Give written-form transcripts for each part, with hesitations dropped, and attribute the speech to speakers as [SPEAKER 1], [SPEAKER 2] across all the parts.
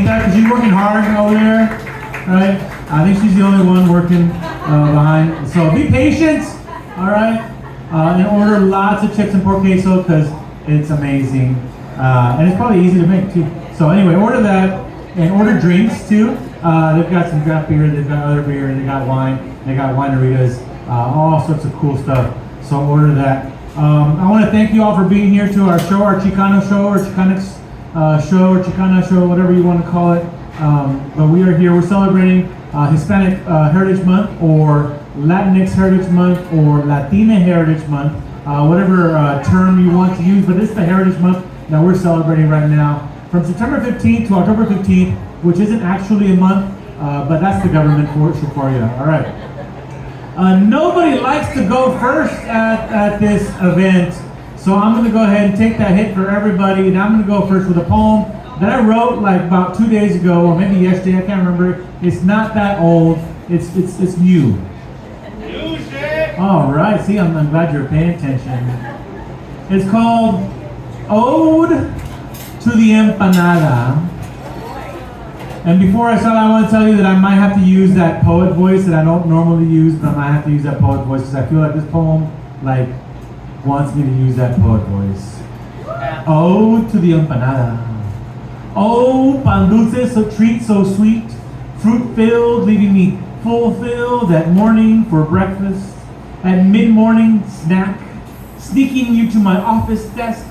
[SPEAKER 1] Abuelita, because she's working hard over there, right? I think she's the only one working behind. So be patient, all right? And order lots of chips and pork queso because it's amazing. And it's probably easy to make too. So anyway, order that and order drinks too. They've got some draft beer, they've got other beer, they got wine, they got wineritas, all sorts of cool stuff. So order that. I want to thank you all for being here to our show, our Chicano show, or Xicanext show, or Chicana show, whatever you want to call it. But we are here, we're celebrating Hispanic Heritage Month, or Latinx Heritage Month, or Latina Heritage Month, whatever term you want to use, but it's the Heritage Month that we're celebrating right now. From September 15th to October 15th, which isn't actually a month, but that's the government for you, all right. Nobody likes to go first at this event, so I'm going to go ahead and take that hit for everybody, and I'm going to go first with a poem that I wrote like about 2 days ago, or maybe yesterday, I can't remember. It's not that old, it's new. All right, see, I'm glad you're paying attention. It's called Ode to the Empanada. And before I start, I want to tell you that I might have to use that poet voice that I don't normally use, but I might have to use that poet voice because I feel like this poem, wants me to use that poet voice. Ode to the Empanada. Oh, pan dulce, so treat so sweet, fruit-filled, leaving me fulfilled at morning for breakfast, at mid-morning snack, sneaking you to my office desk,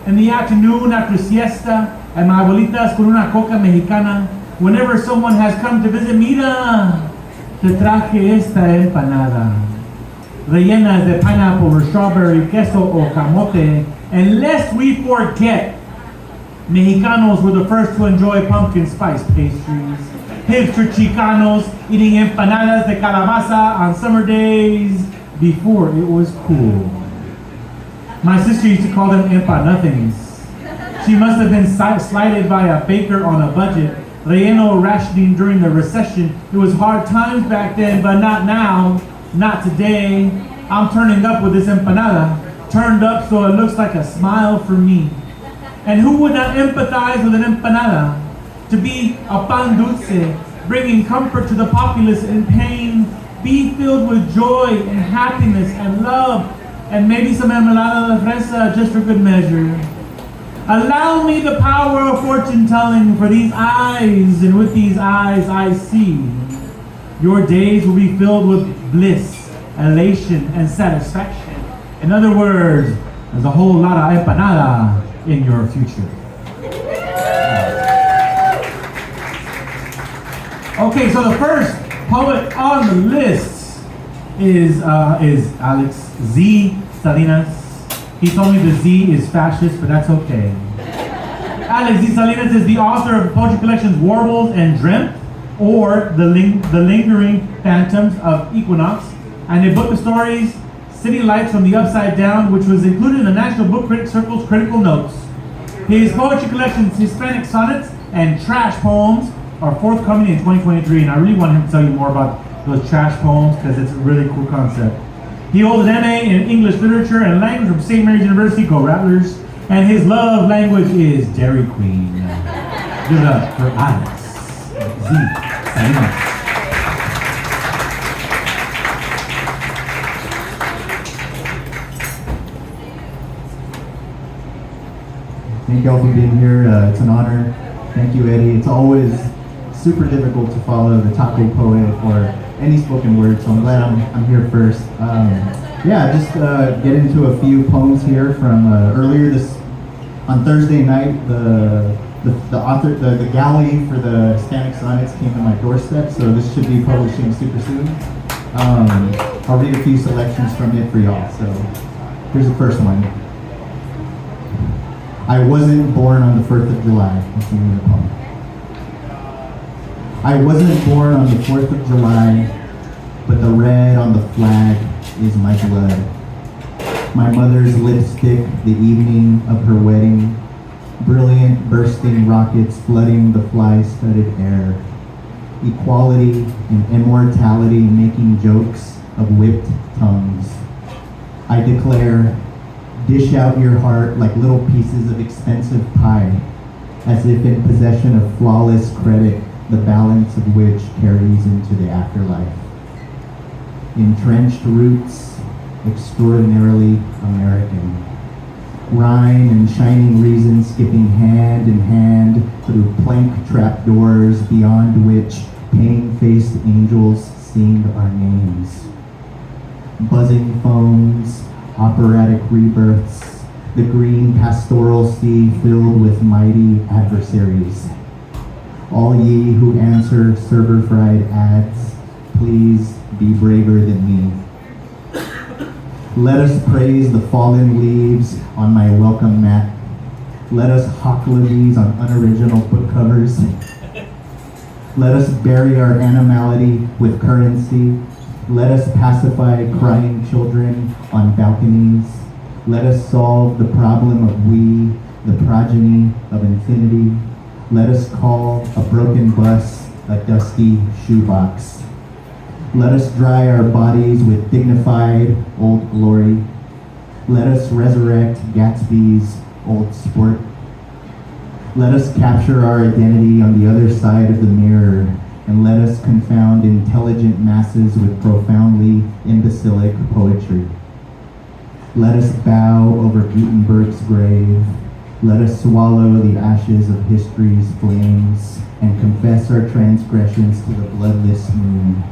[SPEAKER 1] in the afternoon after siesta, at my abuelita's con una coca mexicana. Whenever someone has come to visit, mira, te traje esta empanada, rellenas de pineapple or strawberry, queso or camote. And lest we forget, Mexicanos were the first to enjoy pumpkin spice pastries. Hipster Chicanos eating empanadas de calabaza on summer days before it was cool. My sister used to call them empa-nothings. She must have been slighted by a baker on a budget. Relleno rationing during the recession. It was hard times back then, but not now, not today. I'm turning up with this empanada, turned up so it looks like a smile for me. And who would not empathize with an empanada? To be a pan dulce, bringing comfort to the populace in pain, be filled with joy and happiness and love, and maybe some mermelada de fresa just for good measure. Allow me the power of fortune telling, for these eyes, and with these eyes I see. Your days will be filled with bliss, elation, and satisfaction. In other words, there's a whole lot of empanada in your future. Okay, so the first poet on the list is Alex Z. Salinas. He told me the Z is fascist, but that's okay. Alex Z. Salinas is the author of poetry collections Warbles and Dreamt, or the Lingering Phantoms of Equinox, and a book of stories, City Lights from the Upside Down, which was included in the National Book Critic Circle's Critical Notes. His poetry collections, Hispanic Sonnets and Trash Poems, are forthcoming in 2023, and I really want him to tell you more about those trash poems because it's a really cool concept. He holds an MA in English Literature and Language from St. Mary's University, go Rattlers, and his love language is Dairy Queen. Give it up for Alex Z. Salinas.
[SPEAKER 2] Thank you all for being here. It's an honor. Thank you, Eddie. It's always super difficult to follow the taco poet or any spoken word, so I'm glad I'm here first. Just get into a few poems here from earlier on Thursday night. The author, the galley for the Xicanext Sonnets came to my doorstep, so this should be publishing super soon. I'll read a few selections from it for y'all. So here's the first one. I wasn't born on the 4th of July. That's the name of the poem. I wasn't born on the 4th of July, but the red on the flag is my blood. My mother's lipstick, the evening of her wedding, brilliant bursting rockets flooding the fly-studded air. Equality and immortality making jokes of whipped tongues. I declare, dish out your heart like little pieces of expensive pie. as if in possession of flawless credit, the balance of which carries into the afterlife. Entrenched roots, extraordinarily American. Rhyme and shining reason skipping hand in hand through plank trapdoors beyond which pain-faced angels sing our names. Buzzing phones, operatic rebirths, the green pastoral sea filled with mighty adversaries. All ye who answer server-fried ads, please be braver than me. Let us praise the fallen leaves on my welcome mat. Let us hawk these on unoriginal book covers. Let us bury our animality with currency. Let us pacify crying children on balconies. Let us solve the problem of we, the progeny of infinity. Let us call a broken bus a dusty shoebox. Let us dry our bodies with dignified old glory. Let us resurrect Gatsby's old sport. Let us capture our identity on the other side of the mirror, and let us confound intelligent masses with profoundly imbecilic poetry. Let us bow over Gutenberg's grave. Let us swallow the ashes of history's flames and confess our transgressions to the bloodless moon.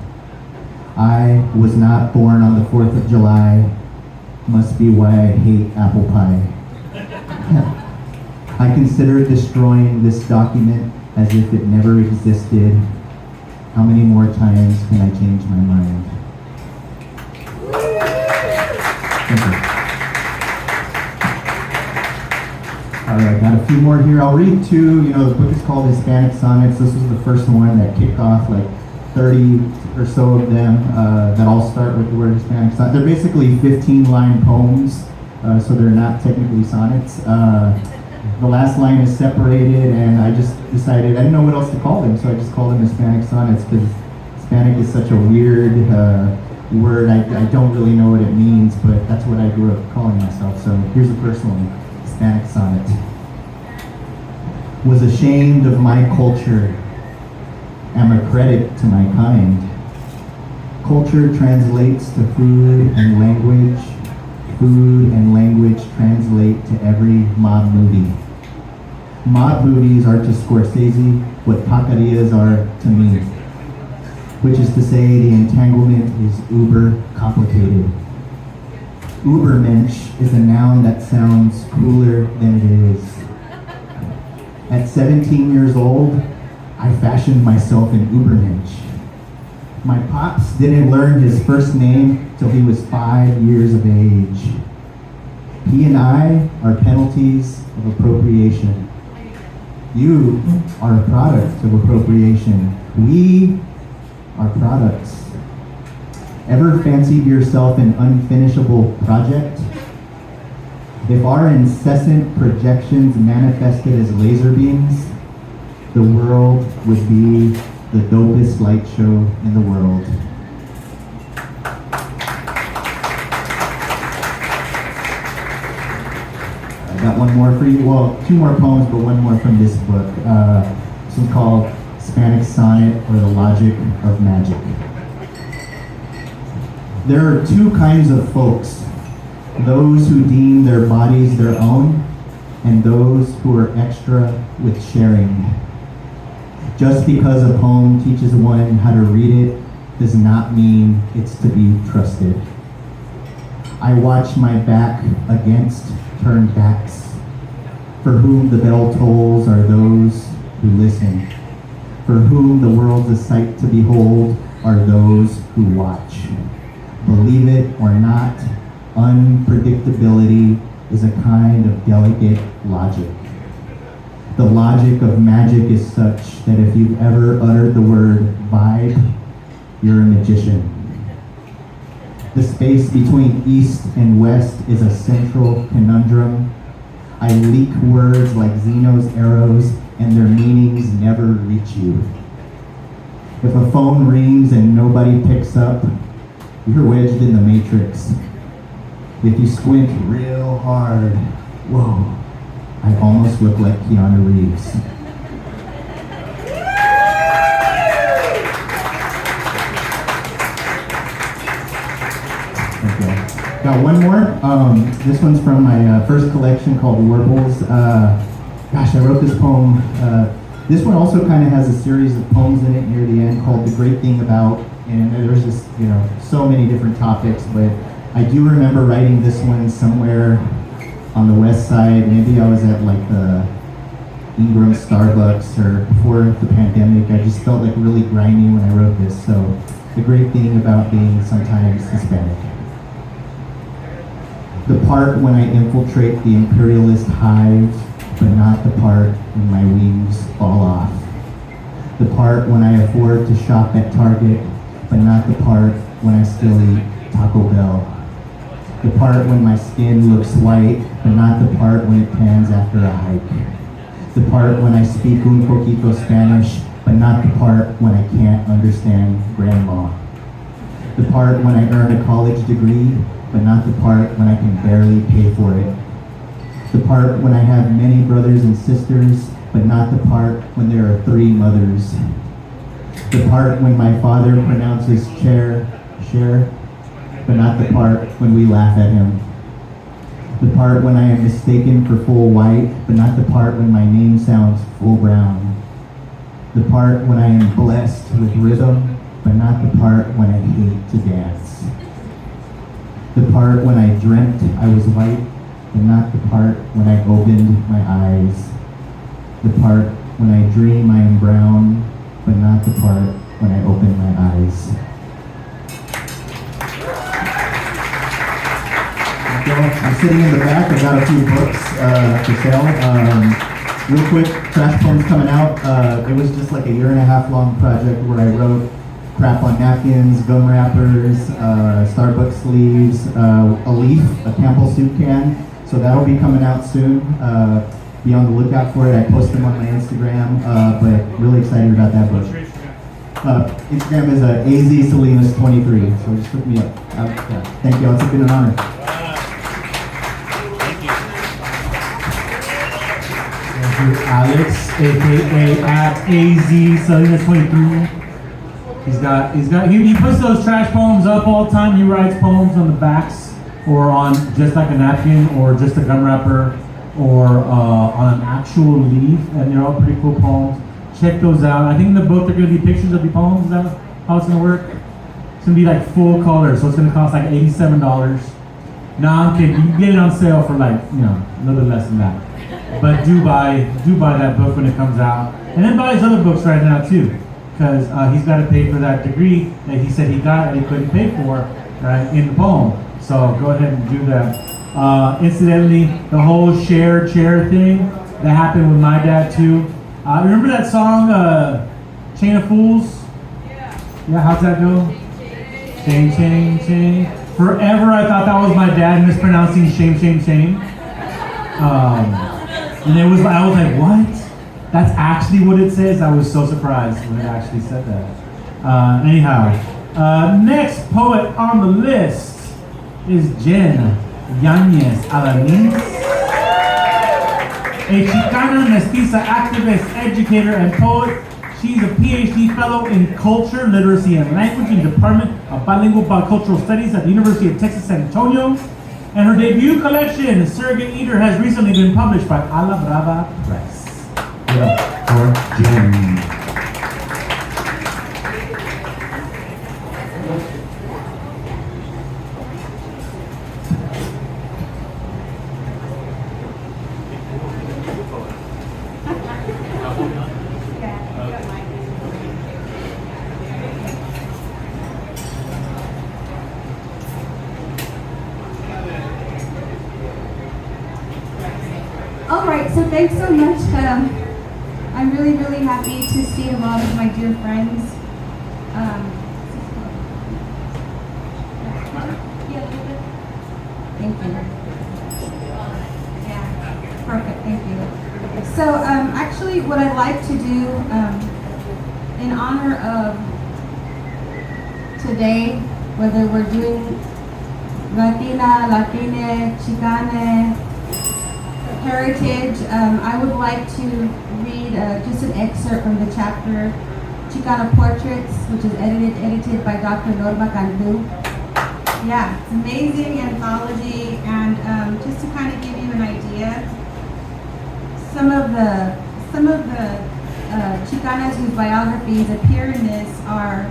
[SPEAKER 2] I was not born on the 4th of July. Must be why I hate apple pie. I consider destroying this document as if it never existed. How many more times can I change my mind? Thank you. All right, got a few more here. I'll read two. The book is called Hispanic Sonnets. This was the first one that kicked off like 30 or so of them that all start with the word Hispanic sonnet. They're basically 15-line poems, so they're not technically sonnets. The last line is separated, and I just decided I didn't know what else to call them, so I just called them Hispanic sonnets because Hispanic is such a weird word. I don't really know what it means, but that's what I grew up calling myself. So here's the first one, Hispanic sonnet. Was ashamed of my culture, am a credit to my kind. Culture translates to food and language. Food and language translate to every mob movie. Mob movies are to Scorsese what taquerias are to me, which is to say the entanglement is uber complicated. Ubermensch is a noun that sounds cooler than it is. At 17 years old, I fashioned myself an Ubermensch. My pops didn't learn his first name till he was 5 years of age. He and I are penalties of appropriation. You are a product of appropriation. We are products. Ever fancied yourself an unfinishable project? If our incessant projections manifested as laser beams, the world would be the dopest light show in the world. I got one more for you. Well, two more poems, but one more from this book. This one's called Hispanic Sonnet, or the Logic of Magic. There are two kinds of folks: those who deem their bodies their own, and those who are extra with sharing. Just because a poem teaches one how to read it does not mean it's to be trusted. I watch my back against turned backs. For whom the bell tolls are those who listen. For whom the world's a sight to behold are those who watch. Believe it or not, unpredictability is a kind of delicate logic. The logic of magic is such that if you've ever uttered the word vibe, you're a magician. The space between east and west is a central conundrum. I leak words like Zeno's arrows, and their meanings never reach you. If a phone rings and nobody picks up, you're wedged in the matrix. If you squint real hard, whoa, I almost look like Keanu Reeves. Okay. Got one more. This one's from my first collection called Warbles. Gosh, I wrote this poem. This one also kind of has a series of poems in it near the end called The Great Thing About, and there's just, so many different topics, but I do remember writing this one somewhere on the west side. Maybe I was at like the Ingram Starbucks or before the pandemic. I just felt like really grimy when I wrote this, so the great thing about being sometimes Hispanic. The part when I infiltrate the imperialist hive, but not the part when my wings fall off. The part when I afford to shop at Target, but not the part when I still eat Taco Bell. The part when my skin looks white, but not the part when it pans after a hike. The part when I speak un poquito Spanish, but not the part when I can't understand grandma. The part when I earn a college degree, but not the part when I can barely pay for it. The part when I have many brothers and sisters, but not the part when there are 3 mothers. The part when my father pronounces share, but not the part when we laugh at him. The part when I am mistaken for full white, but not the part when my name sounds full brown. The part when I am blessed with rhythm, but not the part when I hate to dance. The part when I dreamt I was white, but not the part when I opened my eyes. The part when I dream I am brown, but not the part when I open my eyes. So I'm sitting in the back. I've got a few books for sale. Real quick, Trash Poems coming out. It was just like a 1.5 year long project where I wrote crap on napkins, gum wrappers, Starbucks sleeves, a leaf, a Campbell soup can. So that'll be coming out soon. Be on the lookout for it. I post them on my Instagram, but really excited about that book. Instagram is AZSalinas23, so just look me up. Yeah. Thank you. It's been an honor.
[SPEAKER 1] Thank you, Alex, aka at AZSalinas23. He puts those trash poems up all the time. He writes poems on the backs or on just like a napkin or just a gum wrapper or on an actual leaf, and they're all pretty cool poems. Check those out. I think in the book they're going to be pictures of the poems. Is that how it's going to work? It's going to be like full color, so it's going to cost like $87. No, I'm kidding. You can get it on sale for like, a little bit less than that. But do buy that book when it comes out. And then buy his other books right now too, because he's got to pay for that degree that he said he got and he couldn't pay for, right, in the poem. So go ahead and do that. Incidentally, the whole share chair thing, that happened with my dad too. Remember that song, Chain of Fools? Yeah, how's that go? Chain, chain, chain. Forever I thought that was my dad mispronouncing shame, shame, shame. And I was like, what? That's actually what it says? I was so surprised when it actually said that. Anyhow, next poet on the list is Jen Yanez Alanis. A Chicana mestiza activist, educator, and poet. She's a PhD fellow in culture, literacy, and language in the Department of Bilingual Bicultural Studies at the University of Texas San Antonio. And her debut collection, Surrogate Eater, has recently been published by A La Brava Press. Give it up for Jen.
[SPEAKER 3] Alright, so thanks so much. I'm really, really happy to see a lot of my dear friends. Thank you. Yeah, perfect, thank you. So actually what I'd like to do in honor of today, whether we're doing Latina, Latine, Chicane, heritage, I would like to read just an excerpt from the chapter Chicana Portraits, which is edited by Dr. Norma Cantu. Yeah, it's an amazing anthology, and just to kind of give you an idea, some of the Chicanas whose biographies appear in this are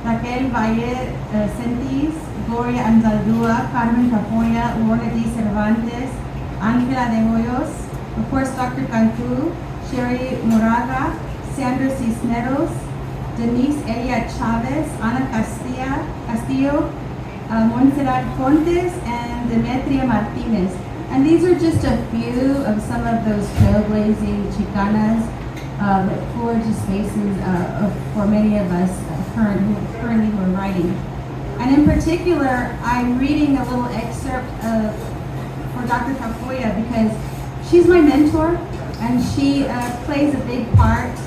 [SPEAKER 3] Raquel Valle Sentis, Gloria Anzaldúa, Carmen Tafoya, Lorna D. Cervantes, Angela de Hoyos, of course Dr. Cantu, Sherry Moraga, Sandra Cisneros, Denise Elia Chavez, Ana Castillo, Montserrat Fontes, and Demetria Martinez. And these are just a few of some of those trailblazing Chicanas that forged spaces for many of us currently who are writing. And in particular, I'm reading a little excerpt for Dr. Tafoya because she's my mentor, and she plays a big part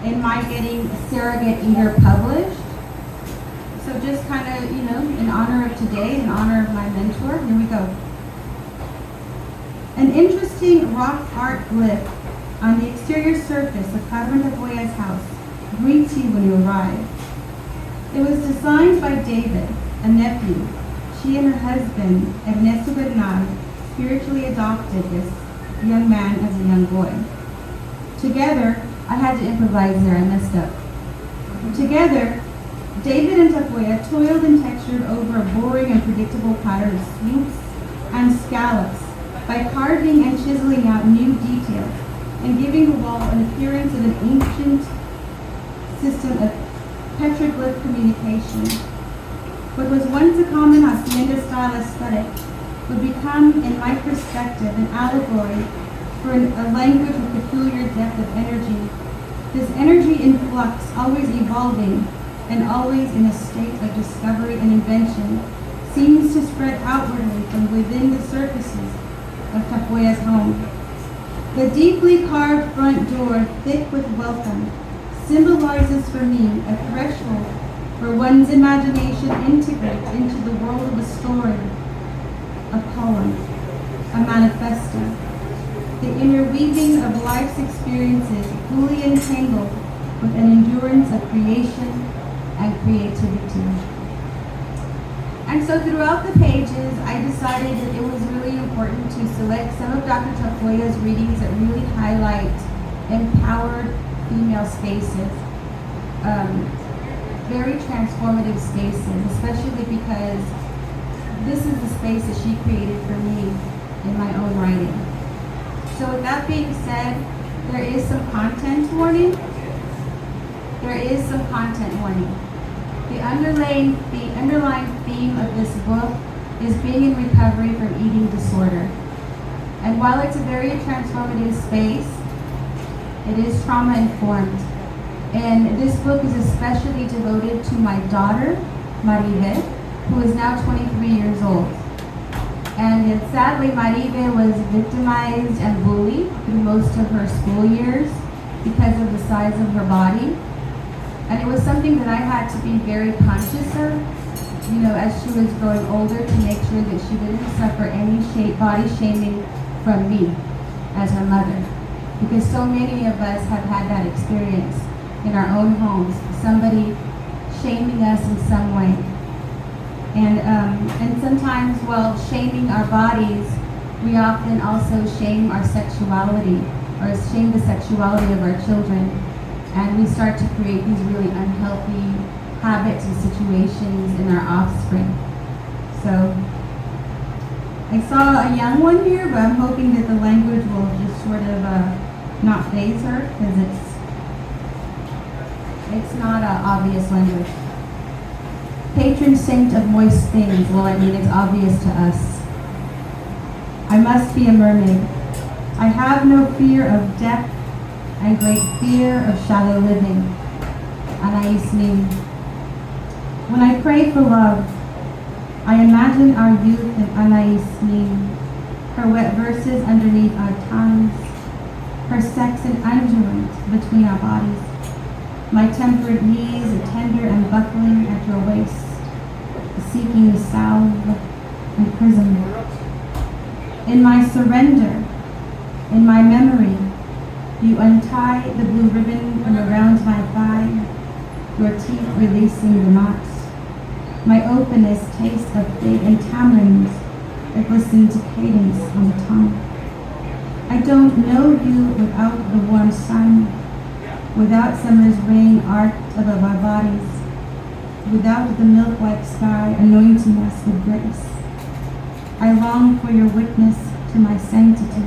[SPEAKER 3] in my getting Surrogate Eater published. So just kind of, in honor of today, in honor of my mentor, here we go. An interesting rock art glyph on the exterior surface of Carmen Tafoya's house greets you when you arrive. It was designed by David, a nephew. She and her husband, Ernesto Bernal, spiritually adopted this young man as a young boy. Together, I had to improvise there, I messed up. Together, David and Tafoya toiled and textured over a boring and predictable pattern of swoops and scallops by carving and chiseling out new details and giving the wall an appearance of an ancient system of petroglyph communication. What was once a common hacienda-style aesthetic would become, in my perspective, an allegory for a language with peculiar depth of energy. This energy in flux, always evolving and always in a state of discovery and invention, seems to spread outwardly from within the surfaces of Tafoya's home. The deeply carved front door, thick with welcome, symbolizes for me a threshold where one's imagination integrates into the world of a story, a poem, a manifesto, the interweaving of life's experiences fully entangled with an endurance of creation and creativity. And so throughout the pages, I decided that it was really important to select some of Dr. Tafoya's readings that really highlight empowered female spaces, very transformative spaces, especially because this is the space that she created for me in my own writing. So with that being said, there is some content warning. The underlying theme of this book is being in recovery from eating disorder. And while it's a very transformative space, it is trauma-informed. And this book is especially devoted to my daughter, Maribe, who is now 23 years old. And sadly, Maribe was victimized and bullied through most of her school years because of the size of her body. And it was something that I had to be very conscious of, as she was growing older, to make sure that she didn't suffer any body shaming from me as her mother. Because so many of us have had that experience in our own homes, somebody shaming us in some way. And sometimes while shaming our bodies, we often also shame our sexuality, or shame the sexuality of our children. And we start to create these really unhealthy habits and situations in our offspring. So I saw a young one here, but I'm hoping that the language will just sort of not faze her, because it's not an obvious language. Patron saint of moist things, well, it's obvious to us. I must be a mermaid. I have no fear of depth and great fear of shallow living. Anais Nin. When I pray for love, I imagine our youth in Anais Nin, her wet verses underneath our tongues, her sex and undulant between our bodies, my tempered knees tender and buckling at your waist, seeking salve and prism. In my surrender, In my memory, you untie the blue ribbon from around my thigh, your teeth releasing the knots. My openness tastes of fig and tamarinds that listen to cadence on the tongue. I don't know you without the warm sun, without summer's rain arced above our bodies, without the milk-white sky anointing us with grace. I long for your witness to my sanctity.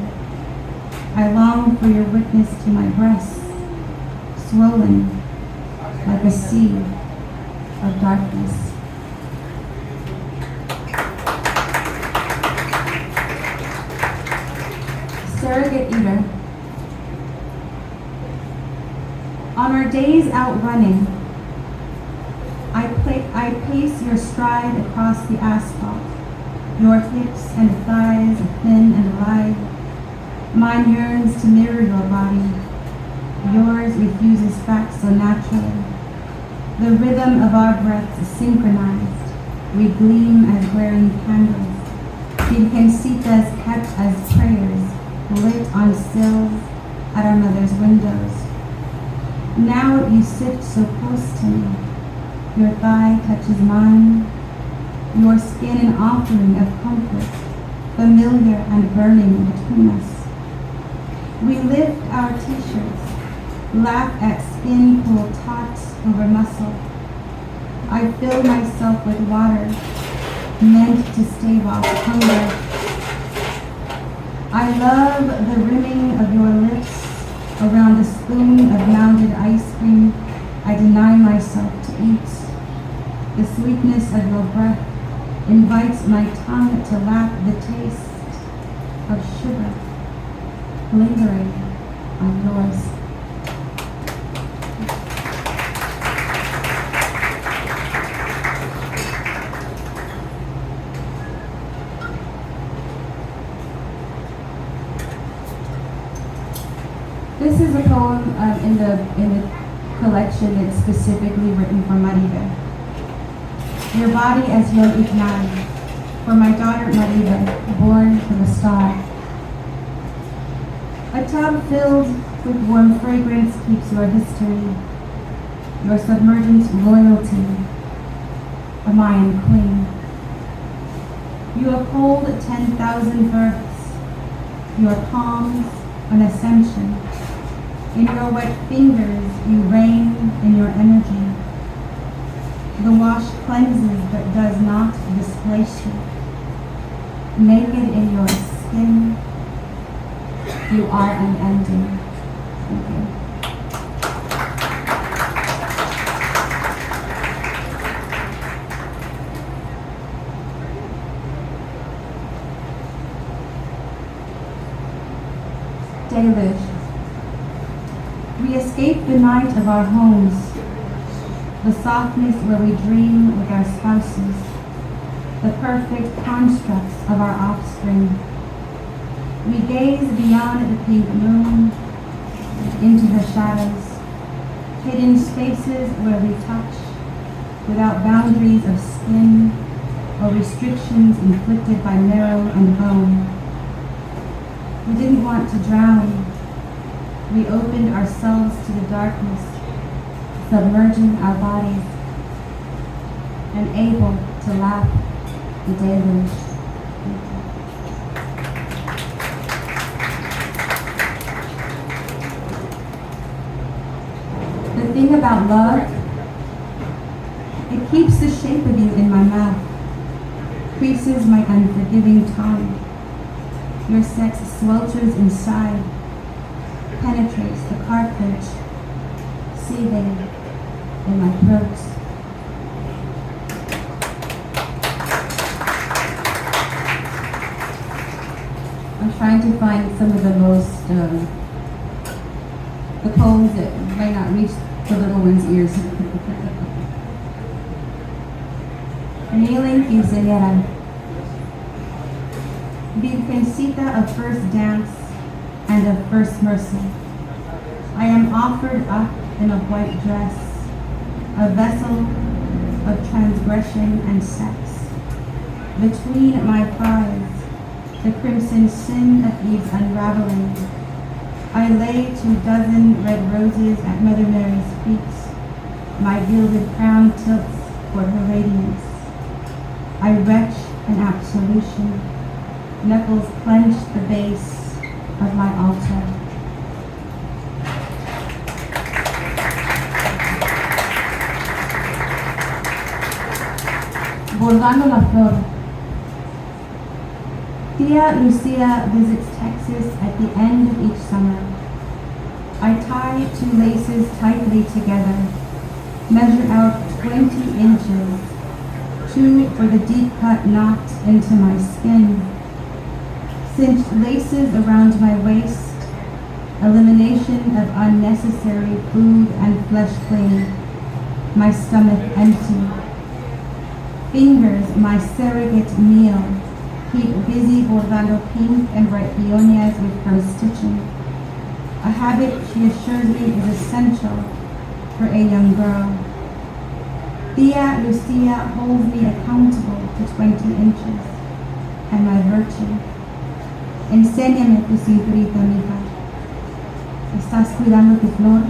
[SPEAKER 3] I long for your witness to my breasts, swollen like a sea of darkness. Surrogate eater. On our days out running, I pace your stride across the asphalt, your hips and thighs thin and alive. Mine yearns to mirror your body. Yours refuses facts so naturally. The rhythm of our breaths is synchronized. We gleam as glaring candles. Virgencitas kept as prayers, lit on sills at our mother's windows. Now you sit so close to me. Your thigh touches mine. Your skin an offering of comfort, familiar and burning between us. We lift our t-shirts, laugh at skin pulled taut over muscle. I fill myself with water, meant to stave off hunger. I love the rimming of your lips around a spoon of mounted ice cream I deny myself to eat. The sweetness of your breath invites my tongue to lap the taste of sugar lingering on yours. This is a poem in the collection. It's specifically written for Marida. Your body as your Ignite, for my daughter Marida, born from a star. A tub filled with warm fragrance keeps your history, your submergent loyalty, a Mayan queen. You uphold 10,000 births, your palms an ascension. In your wet fingers you reign in your energy. The wash cleanses but does not displace you. Naked in your skin, you are unending. Thank you. Deluge. We escape the night of our homes, the softness where we dream with our spouses, the perfect constructs of our offspring. We gaze beyond the pink moon into her shadows, hidden spaces where we touch without boundaries of skin or restrictions inflicted by marrow and bone. We didn't want to drown. We opened ourselves to the darkness, submerging our bodies and able to lap the deluge. The thing about love, it keeps the shape of you in my mouth, creases my unforgiving tongue. Your sex swelters inside, penetrates the cartilage, seething in my throat. I'm trying to find some of the most, the poems that might not reach the little one's ears. Kneeling quinceañera. Virgencita of first dance and of first mercy. I am offered up in a white dress, a vessel of transgression and sex. Between my thighs, the crimson sin of Eve's unraveling, I lay 2 dozen red roses at Mother Mary's feet. My gilded crown tilts toward her radiance. I retch an absolution. Knuckles clench the base of my altar. Bordando la flor. Tia Lucia visits Texas at the end of each summer. I tie 2 laces tightly together, measure out 20 inches, 2 for the deep cut knot into my skin, cinched laces around my waist, elimination of unnecessary food and flesh clean, my stomach empty. Fingers, my surrogate meal, keep busy bordando pink and bright peonias with her stitching. A habit she assures me is essential for a young girl. Tia Lucia holds me accountable to 20 inches and my virtue. Enséñame tu cinturita, mija. ¿Estás cuidando tu flor?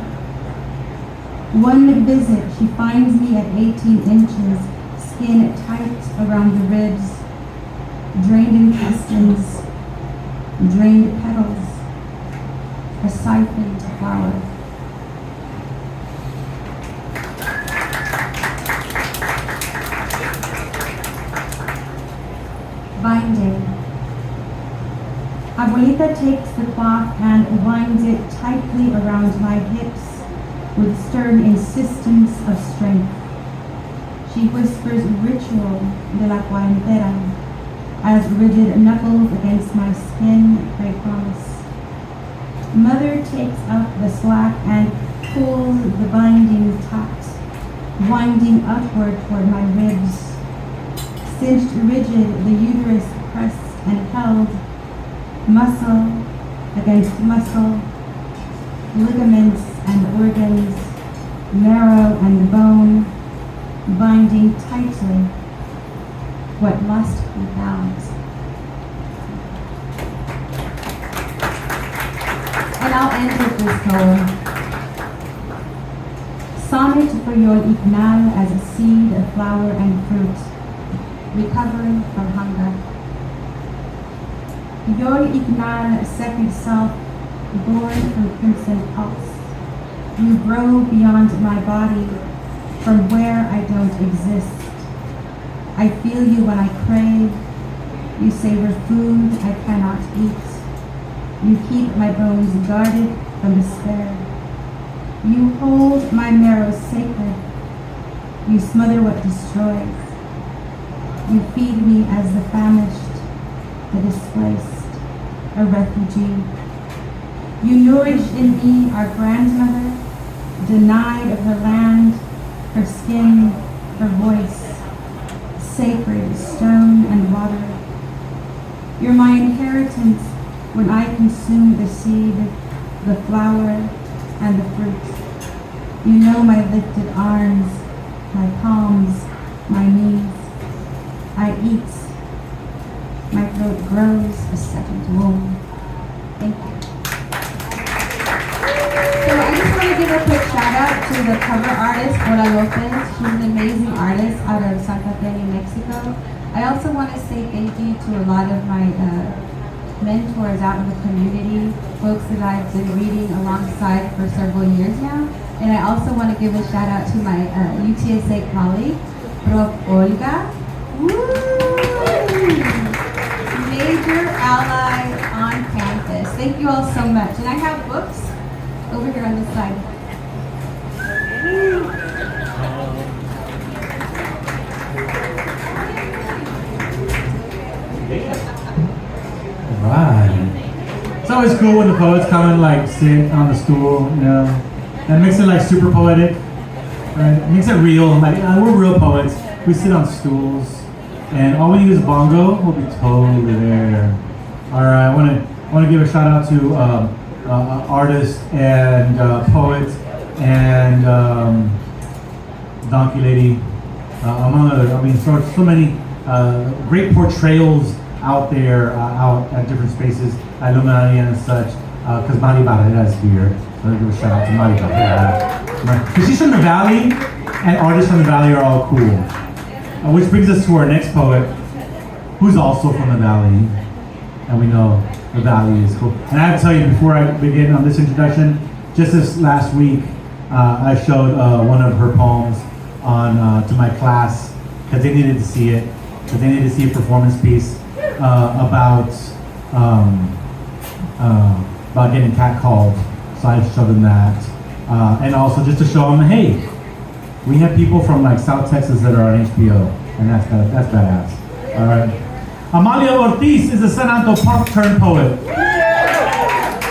[SPEAKER 3] One visit, she finds me at 18 inches, skin tight around the ribs, drained intestines, drained petals, a siphoned flower. Binding. Abuelita takes the cloth and winds it tightly around my hips with stern insistence of strength. She whispers ritual de la cuarentena as rigid knuckles against my skin pray promise. Mother takes up the slack and pulls the binding taut, winding upward toward my ribs. Cinched rigid, the uterus pressed and held, muscle against muscle, ligaments and organs, marrow and bone, binding tightly what must be bound. And I'll end with this poem. Sonnet for your ignal as a seed of flower and fruit, recovering from hunger. Your ignal second self, born from crimson pulse. You grow beyond my body, from where I don't exist. I feel you when I crave. You savor food I cannot eat. You keep my bones guarded from despair. You hold my marrow sacred. You smother what destroys. You feed me as the famished, the displaced, a refugee. You nourish in me our grandmother, denied of her land, her skin, her voice, sacred stone and water. You're my inheritance when I consume the seed, the flower, and the fruit. You know my lifted arms, my palms, my knees. I eat. My throat grows a second womb. Thank you. So I just want to give a quick shout out to the cover artist, Ola Lopez. She's an amazing artist out of Santa Fe, New Mexico. I also want to say thank you to a lot of my mentors out in the community, folks that I've been reading alongside for several years now. And I also want to give a shout out to my UTSA colleague, Prof. Olga. Woo! Major ally on campus. Thank you all so much. And I have books over here on this side.
[SPEAKER 1] Right. It's always cool when the poets come and like sit on the stool, you know. That makes it like super poetic. Right? It makes it real. Like we're real poets. We sit on stools. And all we need is a bongo. We'll be totally there. All right, I want to give a shout out to artist and poet and donkey lady, among other. I mean, so many great portrayals out there, out at different spaces, Illuminati and such. because Mari Barrera is here. So I'll give a shout out to Mari Barrera. Because she's from the Valley, and artists from the Valley are all cool. Which brings us to our next poet, who's also from the Valley. And we know the Valley is cool. And I have to tell you, before I begin on this introduction, just this last week, I showed one of her poems on to my class because they needed to see it, because they needed to see a performance piece about getting catcalled. So I showed them that, and also just to show them, hey, we have people from like South Texas that are on HBO, and that's badass. All right. Amalia Ortiz is a San Antonio punk turned poet.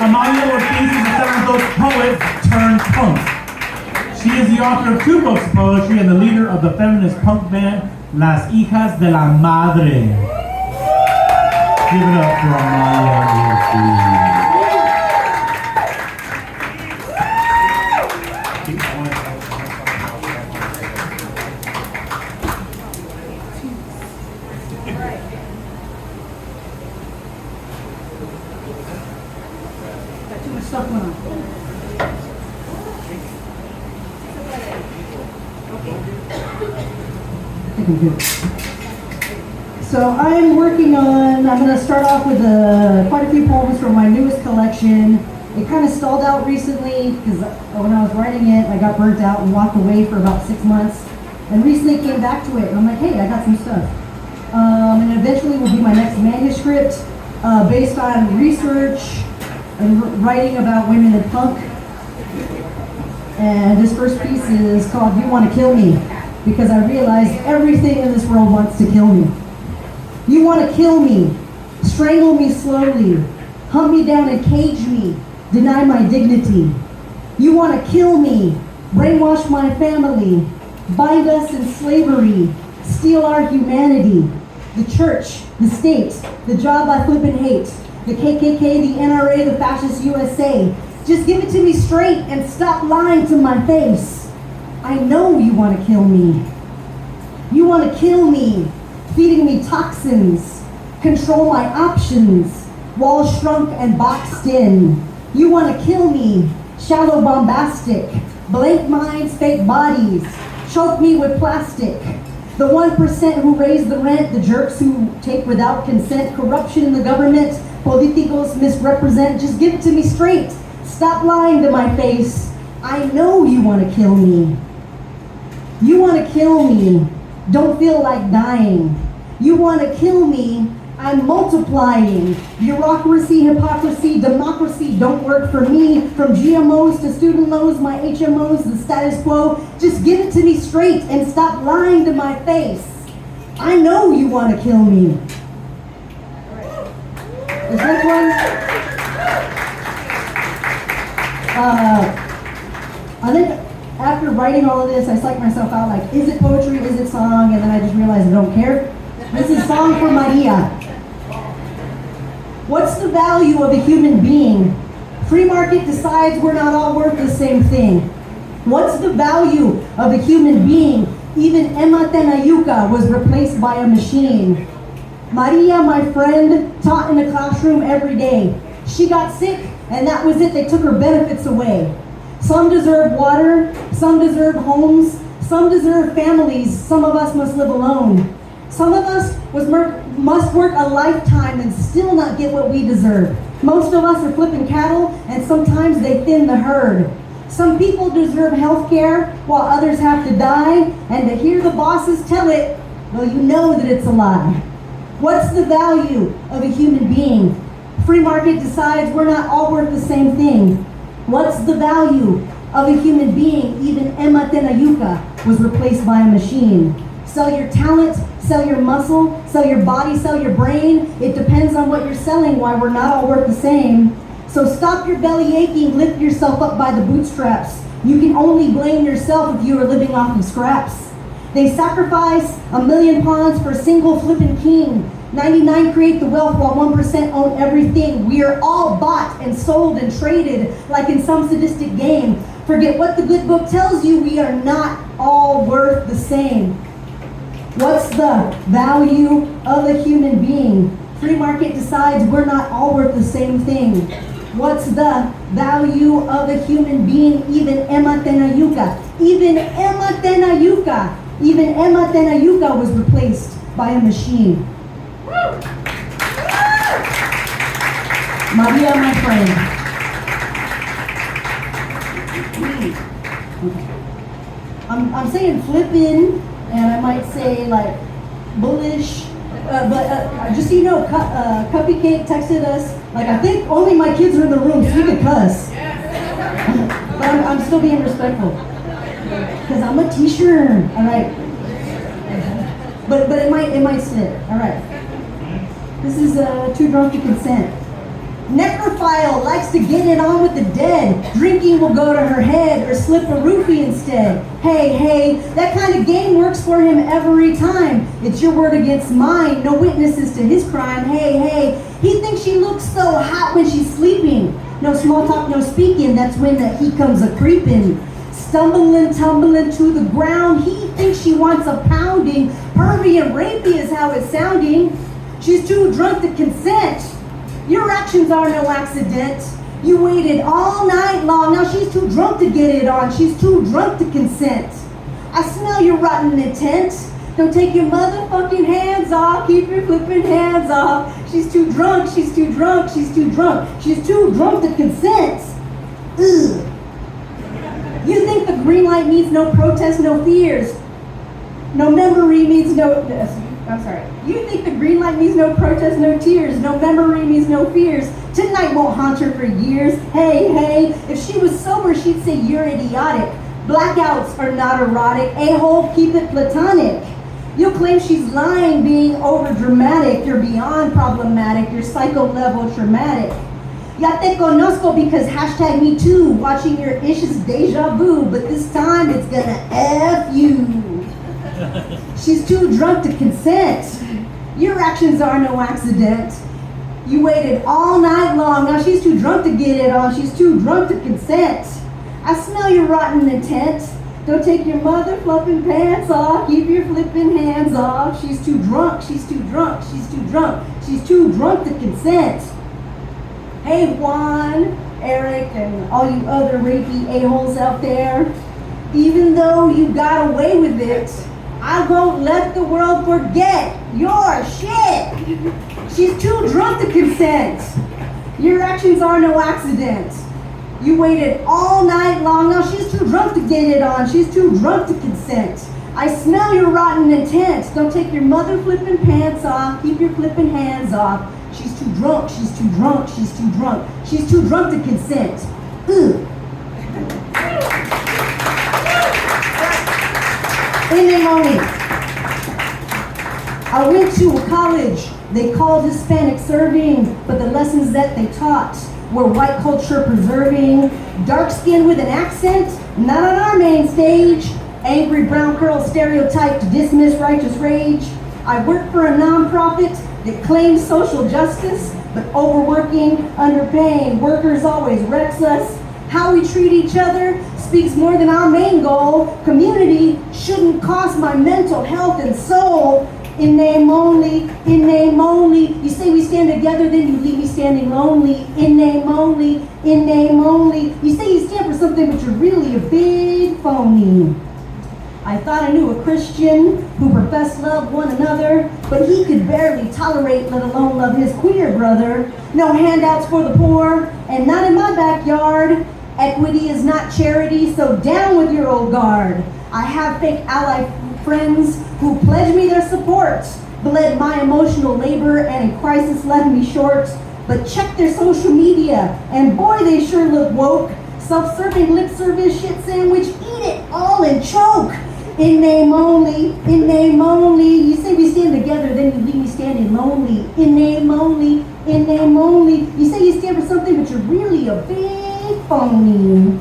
[SPEAKER 1] Amalia Ortiz is a San Antonio poet turned punk. She is the author of 2 books of poetry and the leader of the feminist punk band Las Hijas de la Madre. Give it up for Amalia Ortiz.
[SPEAKER 4] So I'm going to start off with quite a few poems from my newest collection. It kind of stalled out recently because when I was writing it, I got burnt out and walked away for about 6 months. And recently came back to it and I'm like, hey, I got some stuff. And eventually will be my next manuscript based on research and writing about women in punk. And this first piece is called You Want to Kill Me, because I realized everything in this world wants to kill me. You want to kill me, strangle me slowly, hunt me down and cage me, deny my dignity. You want to kill me, brainwash my family, bind us in slavery, steal our humanity. The church, the state, the job I flip and hate, the KKK, the NRA, the fascist USA. Just give it to me straight and stop lying to my face. I know you want to kill me. You want to kill me, feeding me toxins, control my options, walls shrunk and boxed in. You want to kill me, shallow bombastic, blank minds, fake bodies, choke me with plastic. The 1% who raise the rent, the jerks who take without consent, corruption in the government, politicos misrepresent. Just give it to me straight. Stop lying to my face. I know you want to kill me. You want to kill me. Don't feel like dying. You want to kill me. I'm multiplying. Bureaucracy, hypocrisy, democracy don't work for me. From GMOs to student loans, my HMOs, the status quo. Just give it to me straight and stop lying to my face. I know you want to kill me. Is this one? I think after writing all of this, I psyched myself out like, is it poetry, is it song? And then I just realized I don't care. This is Song for Maria. What's the value of a human being? Free market decides we're not all worth the same thing. What's the value of a human being? Even Emma Tenayuca was replaced by a machine. Maria, my friend, taught in the classroom every day. She got sick, and that was it. They took her benefits away. Some deserve water, some deserve homes, some deserve families. Some of us must live alone. Some of us must work a lifetime and still not get what we deserve. Most of us are flipping cattle, and sometimes they thin the herd. Some people deserve health care while others have to die, and to hear the bosses tell it, well, you know that it's a lie. What's the value of a human being? Free market decides we're not all worth the same thing. What's the value of a human being? Even Emma Tenayuca was replaced by a machine. Sell your talent, sell your muscle, sell your body, sell your brain. It depends on what you're selling, why we're not all worth the same. So stop your belly aching, lift yourself up by the bootstraps. You can only blame yourself if you are living off of scraps. They sacrifice 1 million pawns for a single flippin' king. 99 create the wealth while 1% own everything. We are all bought and sold and traded like in some sadistic game. Forget what the good book tells you, we are not all worth the same. What's the value of a human being? Free market decides we're not all worth the same thing. What's the value of a human being? Even Emma Tenayuca. Even Emma Tenayuca was replaced by a machine. Maria, my friend. I'm saying flippin', and I might say like bullish, but just so you know, Cuppycake texted us, like I think only my kids are in the room, so you can cuss. But I'm still being respectful, because I'm a teacher, all right? But it might slip, all right? This is too drunk to consent. Necrophile likes to get it on with the dead. Drinking will go to her head or slip a roofie instead. Hey, that kind of game works for him every time. It's your word against mine, no witnesses to his crime. Hey, he thinks she looks so hot when she's sleeping. No small talk, no speaking, that's when he comes a creeping. Stumbling, tumbling to the ground, he thinks she wants a pounding. Pervy and rapey is how it's sounding. She's too drunk to consent. Your actions are no accident. You waited all night long. Now she's too drunk to get it on. She's too drunk to consent. I smell your rotten intent. Don't take your motherfucking hands off. Keep your flipping hands off. She's too drunk. She's too drunk. She's too drunk. She's too drunk to consent. Ugh. You think the green light means no protest, no fears. No memory means no... I'm sorry. You think the green light means no protest, no tears. No memory means no fears. Tonight won't haunt her for years. Hey, if she was sober, she'd say you're idiotic. Blackouts are not erotic. A-hole, keep it platonic. You'll claim she's lying, being over-dramatic. You're beyond problematic. You're psycho-level traumatic. Ya te conozco because hashtag me too. Watching your ish is deja vu, but this time it's gonna F you. She's too drunk to consent. Your actions are no accident. You waited all night long. Now she's too drunk to get it on. She's too drunk to consent. I smell your rotten intent. Don't take your mother fluffing pants off. Keep your flipping hands off. She's too drunk. She's too drunk. She's too drunk. She's too drunk to consent. Hey Juan, Eric, and all you other rapey a-holes out there. Even though you got away with it, I won't let the world forget your shit. She's too drunk to consent. Your actions are no accident. You waited all night long. Now she's too drunk to get it on. She's too drunk to consent. I smell your rotten intent. Don't take your mother flipping pants off. Keep your flipping hands off. She's too drunk. She's too drunk. She's too drunk. She's too drunk to consent. Ugh. I went to a college they called Hispanic serving, but the lessons that they taught were white culture preserving. Dark skin with an accent, not on our main stage. Angry brown curl stereotype to dismiss righteous rage. I work for a nonprofit that claims social justice, but overworking, underpaying workers always wrecks us. How we treat each other speaks more than our main goal. Community shouldn't cost my mental health and soul. In name only, in name only. You say we stand together, then you leave me standing lonely. In name only, in name only. You say you stand for something, but you're really a big phony. I thought I knew a Christian who professed love one another, but he could barely tolerate, let alone love his queer brother. No handouts for the poor, and not in my backyard. Equity is not charity, so down with your old guard. I have fake ally friends who pledge me their support, bled my emotional labor and in crisis left me short. But check their social media, and boy, they sure look woke. Self-serving lip service shit sandwich, eat it all and choke. In name only, in name only. You say we stand together, then you leave me standing lonely. In name only, in name only. You say you stand for something, but you're really a big phony.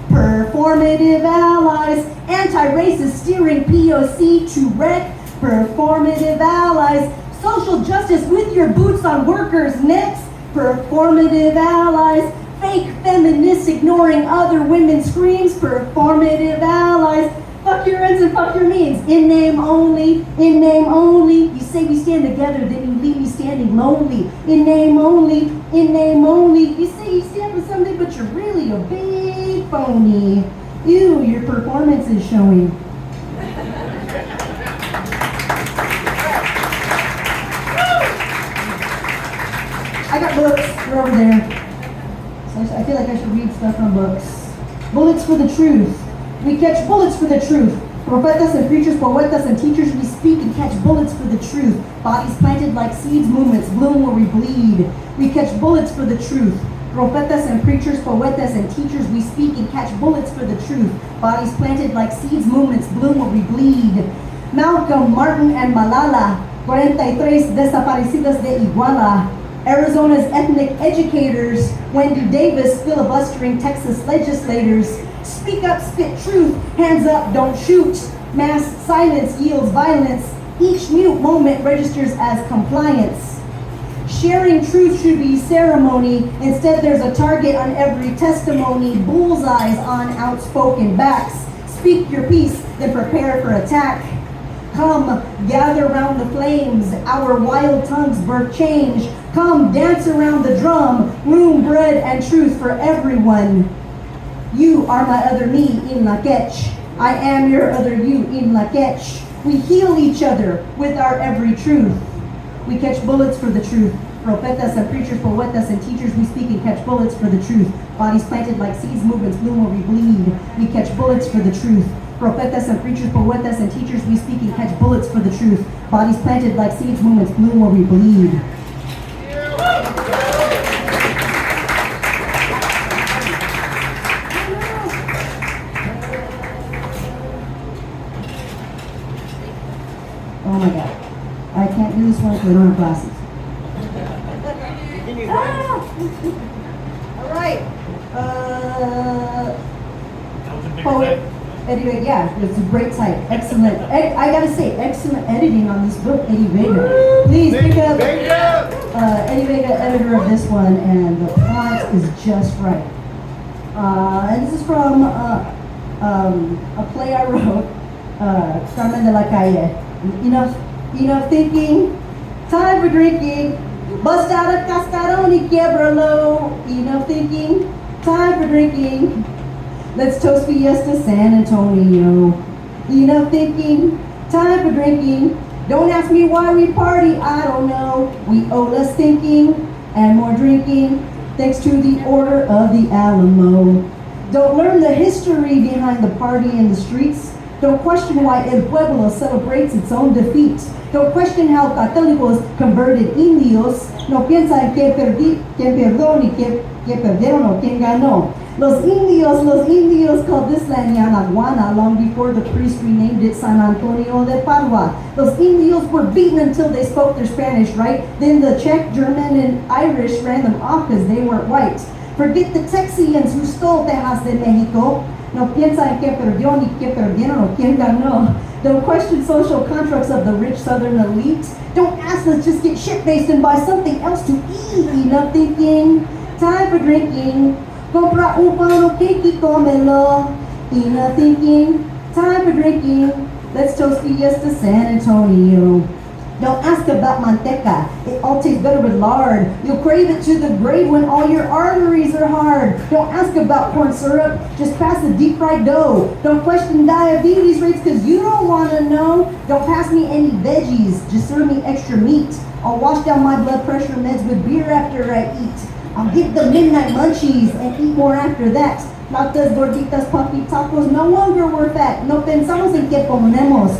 [SPEAKER 4] Performative allies, anti-racist steering POC to wreck. Performative allies, social justice with your boots on workers' necks. Performative allies, fake feminists ignoring other women's screams. Performative allies, fuck your ends and fuck your means. In name only, in name only. You say we stand together, then you leave me standing lonely. In name only, in name only. You say you stand something, but you're really a big phony. Ew, your performance is showing. I got books, they're over there. So I feel like I should read stuff from books. Bullets for the truth. We catch bullets for the truth. Profetas and preachers, poetas and teachers, we speak and catch bullets for the truth. Bodies planted like seeds, movements bloom where we bleed. We catch bullets for the truth. Profetas and preachers, poetas and teachers, we speak and catch bullets for the truth. Bodies planted like seeds, movements bloom where we bleed. Malcolm, Martin, and Malala, 43 desaparecidas de Iguala. Arizona's ethnic educators, Wendy Davis filibustering Texas legislators. Speak up, spit truth, hands up, don't shoot. Mass silence yields violence. Each mute moment registers as compliance. Sharing truth should be ceremony. Instead, there's a target on every testimony. Bullseyes on outspoken backs. Speak your piece, then prepare for attack. Come, gather round the flames. Our wild tongues birth change. Come, dance around the drum. Room, bread, and truth for everyone. You are my other me in La Quech. I am your other you in La Quech. We heal each other with our every truth. We catch bullets for the truth. Profetas and preachers, poetas and teachers, we speak and catch bullets for the truth. Bodies planted like seeds, movements bloom where we bleed. We catch bullets for the truth. Profetas and preachers, poetas and teachers, we speak and catch bullets for the truth. Bodies planted like seeds, movements bloom where we bleed. Oh my God. I can't do this one because I don't have glasses. Ah! All right. Poet. Anyway, yeah, it's a great site. Excellent. I gotta say, excellent editing on this book, Eddie Vega. Please pick up Eddie Vega, editor of this one, and the plot is just right. And this is from a play I wrote, Carmen de la Calle. Enough thinking, time for drinking. Bust out a cascarón y quiebralo. Enough thinking, time for drinking. Let's toast Fiesta San Antonio. Enough thinking, time for drinking. Don't ask me why we party, I don't know. We owe less thinking and more drinking, thanks to the order of the Alamo. Don't learn the history behind the party in the streets. Don't question why El Pueblo celebrates its own defeat. Don't question how católicos converted indios. No piensa en quién perdió ni quién perdieron o quién ganó. Los indios called this land Yanaguana long before the priest renamed it San Antonio de Padua. Los indios were beaten until they spoke their Spanish right. Then the Czech, German, and Irish ran them off because they weren't white. Forget the Texians who stole Tejas de Mexico. No piensa en quién perdió ni quién perdieron o quién ganó. Don't question social constructs of the rich southern elite. Don't ask, let's just get shit-faced and buy something else to eat. Enough thinking, time for drinking. Compra un pound of cake y cómelo. Enough thinking, time for drinking. Let's toast Fiesta San Antonio. Don't ask about manteca, it all tastes better with lard. You'll crave it to the grave when all your arteries are hard. Don't ask about corn syrup, just pass the deep fried dough. Don't question diabetes rates cause you don't wanna know. Don't pass me any veggies, just serve me extra meat. I'll wash down my blood pressure meds with beer after I eat. I'll get the midnight munchies and eat more after that. Latas, gorditas, puppy tacos, no longer we're fat. No pensamos en que ponemos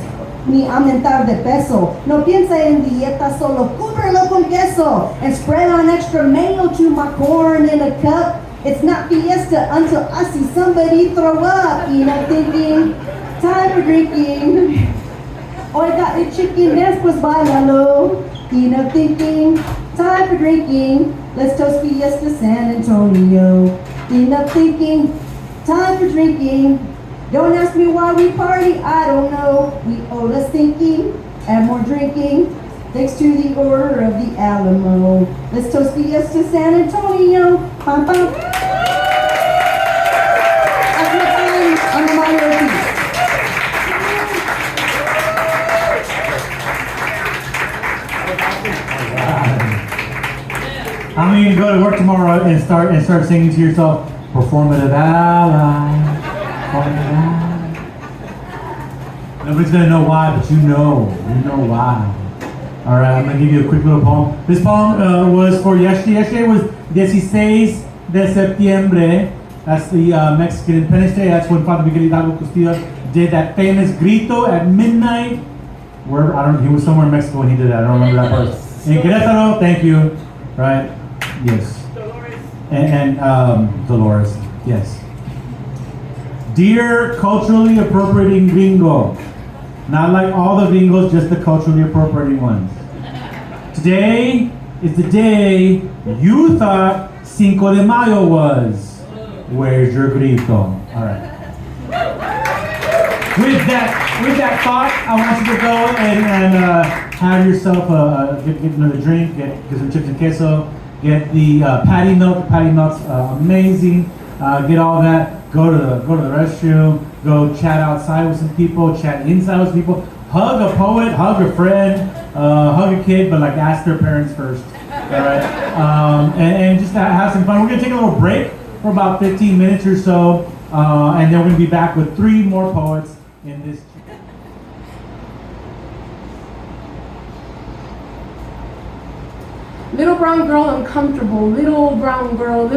[SPEAKER 4] ni aumentar de peso. No piensa en dieta, solo cúbrelo con queso. And spread on extra mayo to my corn in a cup. It's not fiesta until I see somebody throw up. You know, thinking, time for drinking. Hoy got a chicken dance, pues bailalo. You know, thinking, time for drinking. Let's toast Fiesta San Antonio. Enough thinking, time for drinking. Don't ask me why we party, I don't know. We owe less thinking and more drinking, thanks to the order of the Alamo. Let's toast Fiesta San Antonio. Pam pam. That's my time. I'm Amalia Ortiz.
[SPEAKER 1] How many of you go to work tomorrow and start singing to yourself, performative ally, performative ally? Nobody's gonna know why, but you know why. All right, I'm gonna give you a quick little poem. This poem was for yesterday. Yesterday was 16 de septiembre. That's the Mexican Independence Day. That's when Father Miguel Hidalgo Costilla did that famous grito at midnight. Where he was somewhere in Mexico when he did that. I don't remember that part. In Querétaro, thank you. Right? Yes. Dolores. And Dolores. Yes. Dear culturally appropriating gringo, not like all the gringos, just the culturally appropriating ones. Today is the day you thought Cinco de Mayo was. Where's your grito? All right. With that thought, I want you to go and have yourself get another drink, get some chips and queso, get the patty milk. The patty milk's amazing. Get all that. Go to the restroom. Go chat outside with some people. Chat inside with some people. Hug a poet. Hug a friend. Hug a kid, but like ask their parents first. All right. And just have some fun. We're gonna take a little break for about 15 minutes or so, and then we're gonna be back with 3 more poets in this.
[SPEAKER 5] Little brown girl uncomfortable, little brown girl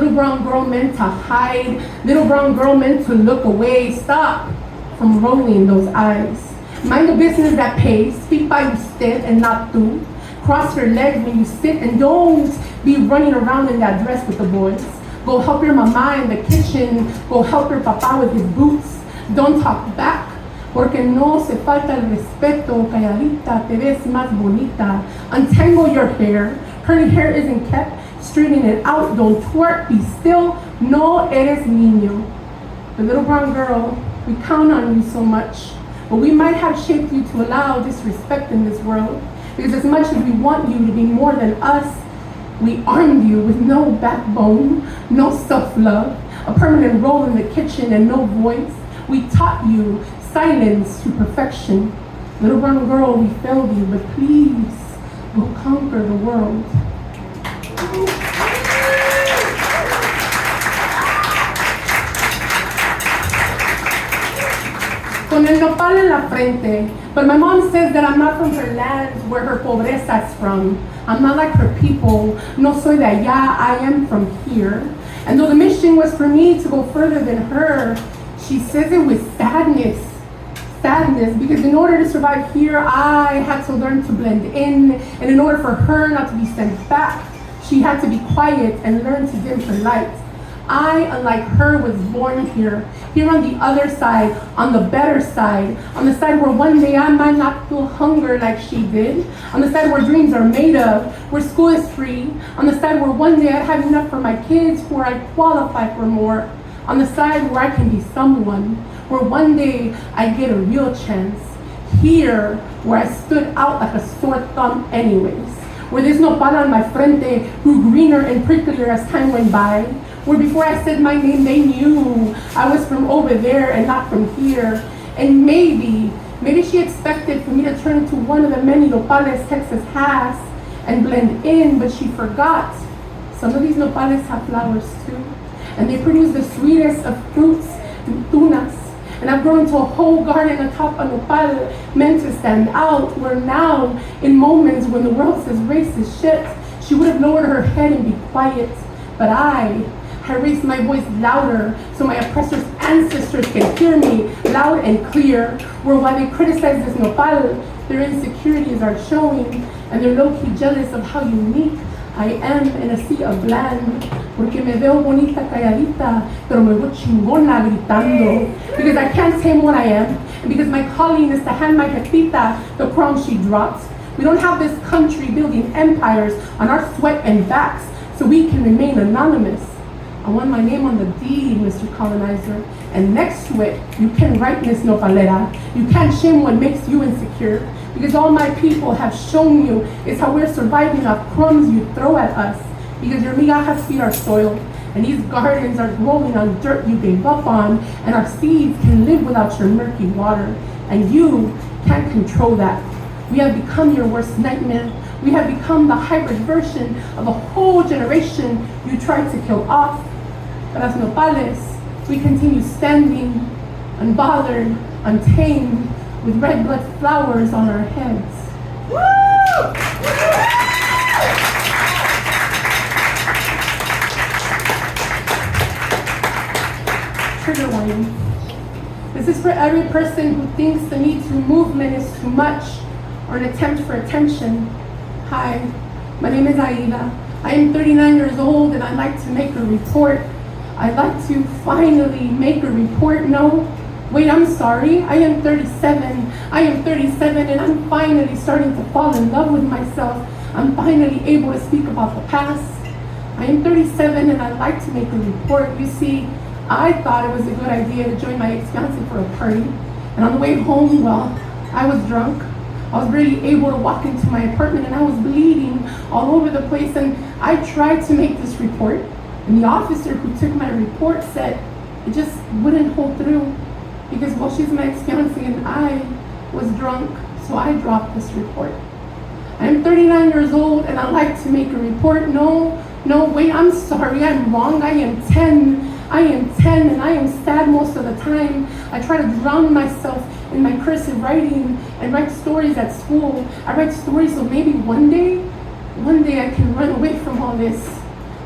[SPEAKER 5] meant to hide, little brown girl meant to look away. Stop from rolling those eyes. Mind the business that pays, speak by usted and not tú. Cross your legs when you sit and don't be running around in that dress with the boys. Go help your mama in the kitchen, go help your papa with his boots. Don't talk back, porque no se falta el respeto, calladita, te ves más bonita. Untangle your hair. Curly hair isn't kept, straighten it out, don't twerk, be still, no eres niño. The little brown girl, we count on you so much, but we might have shaped you to allow disrespect in this world, because as much as we want you to be more than us, we armed you with no backbone, no self-love, a permanent role in the kitchen and no voice. We taught you silence to perfection. Little brown girl, we failed you, but please, go conquer the world. Con el nopal en la frente, but my mom says that I'm not from her land where her pobreza is from. I'm not like her people, no soy de allá, I am from here. And though the mission was for me to go further than her, she says it with sadness, because in order to survive here, I had to learn to blend in, and in order for her not to be sent back, she had to be quiet and learn to dim her light. I, unlike her, was born here on the other side, on the better side, on the side where one day I might not feel hunger like she did, on the side where dreams are made of, where school is free, on the side where one day I'd have enough for my kids, where I qualify for more, on the side where I can be someone, where one day I get a real chance, here where I stood out like a sore thumb anyways, where there's no pala on my frente grew greener and pricklier as time went by, where before I said my name they knew I was from over there and not from here. And maybe she expected for me to turn into one of the many nopales Texas has and blend in, but she forgot. Some of these nopales have flowers too, and they produce the sweetest of fruits, tunas. And I've grown into a whole garden atop a nopal meant to stand out, where now, in moments when the world says racist shit, she would have lowered her head and be quiet. But I raised my voice louder so my oppressor's ancestors can hear me loud and clear, where while they criticize this nopal, their insecurities are showing, and they're low-key jealous of how unique I am in a sea of bland, porque me veo bonita calladita, pero me veo chingona gritando, because I can't tame what I am, and because my calling is to hand my jefita the crown she dropped. We don't have this country building empires on our sweat and backs so we can remain anonymous. I want my name on the deed, Mr. Colonizer, and next to it, you can write Miss Nopalera. You can't shame what makes you insecure, because all my people have shown you is how we're surviving off crumbs you throw at us, because your migajas feed our soil, and these gardens are growing on dirt you gave up on, and our seeds can live without your murky water, and you can't control that. We have become your worst nightmare, We have become the hybrid version of a whole generation you tried to kill off. But as nopales, we continue standing, unbothered, untamed, with red blood flowers on our heads. Trigger warning. This is for every person who thinks the Me Too movement is too much or an attempt for attention. Hi, my name is Aida. I am 39 years old and I'd like to make a report. I'd like to finally make a report. No, wait, I'm sorry. I am 37. I am 37 and I'm finally starting to fall in love with myself. I'm finally able to speak about the past. I am 37 and I'd like to make a report. You see, I thought it was a good idea to join my ex-fiance for a party. And on the way home, well, I was drunk. I was barely able to walk into my apartment and I was bleeding all over the place. And I tried to make this report. And the officer who took my report said it just wouldn't hold through. Because, well, she's my ex-fiance and I was drunk. So I dropped this report. I am 39 years old and I'd like to make a report. No, wait, I'm sorry, I'm wrong. I am 10 and I am sad most of the time. I try to drown myself in my cursive writing and write stories at school. I write stories so maybe one day I can run away from all this.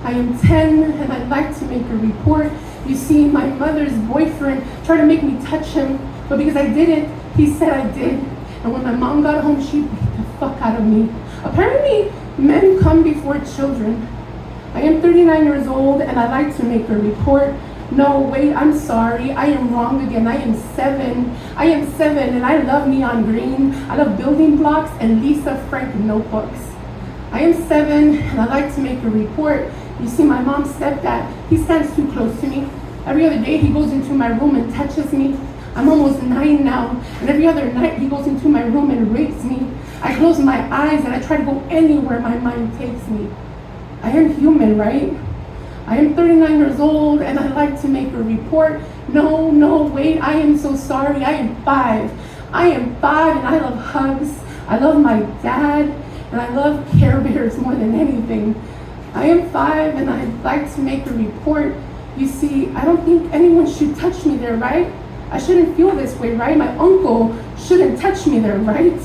[SPEAKER 5] I am 10 and I'd like to make a report. You see, my mother's boyfriend tried to make me touch him, but because I didn't, he said I did. And when my mom got home, she beat the fuck out of me. Apparently, men come before children. I am 39 years old and I'd like to make a report. No, wait, I'm sorry. I am wrong again. I am 7. I am 7 and I love neon green. I love building blocks and Lisa Frank notebooks. I am 7 and I'd like to make a report. You see, my mom's stepdad, he stands too close to me. Every other day he goes into my room and touches me. I'm almost 9 now, and every other night he goes into my room and rapes me. I close my eyes and I try to go anywhere my mind takes me. I am human, right? I am 39 years old and I'd like to make a report. No, wait, I am so sorry. I am 5. I am 5 and I love hugs. I love my dad and I love Care Bears more than anything. I am 5 and I'd like to make a report. You see, I don't think anyone should touch me there, right? I shouldn't feel this way, right? My uncle shouldn't touch me there, right?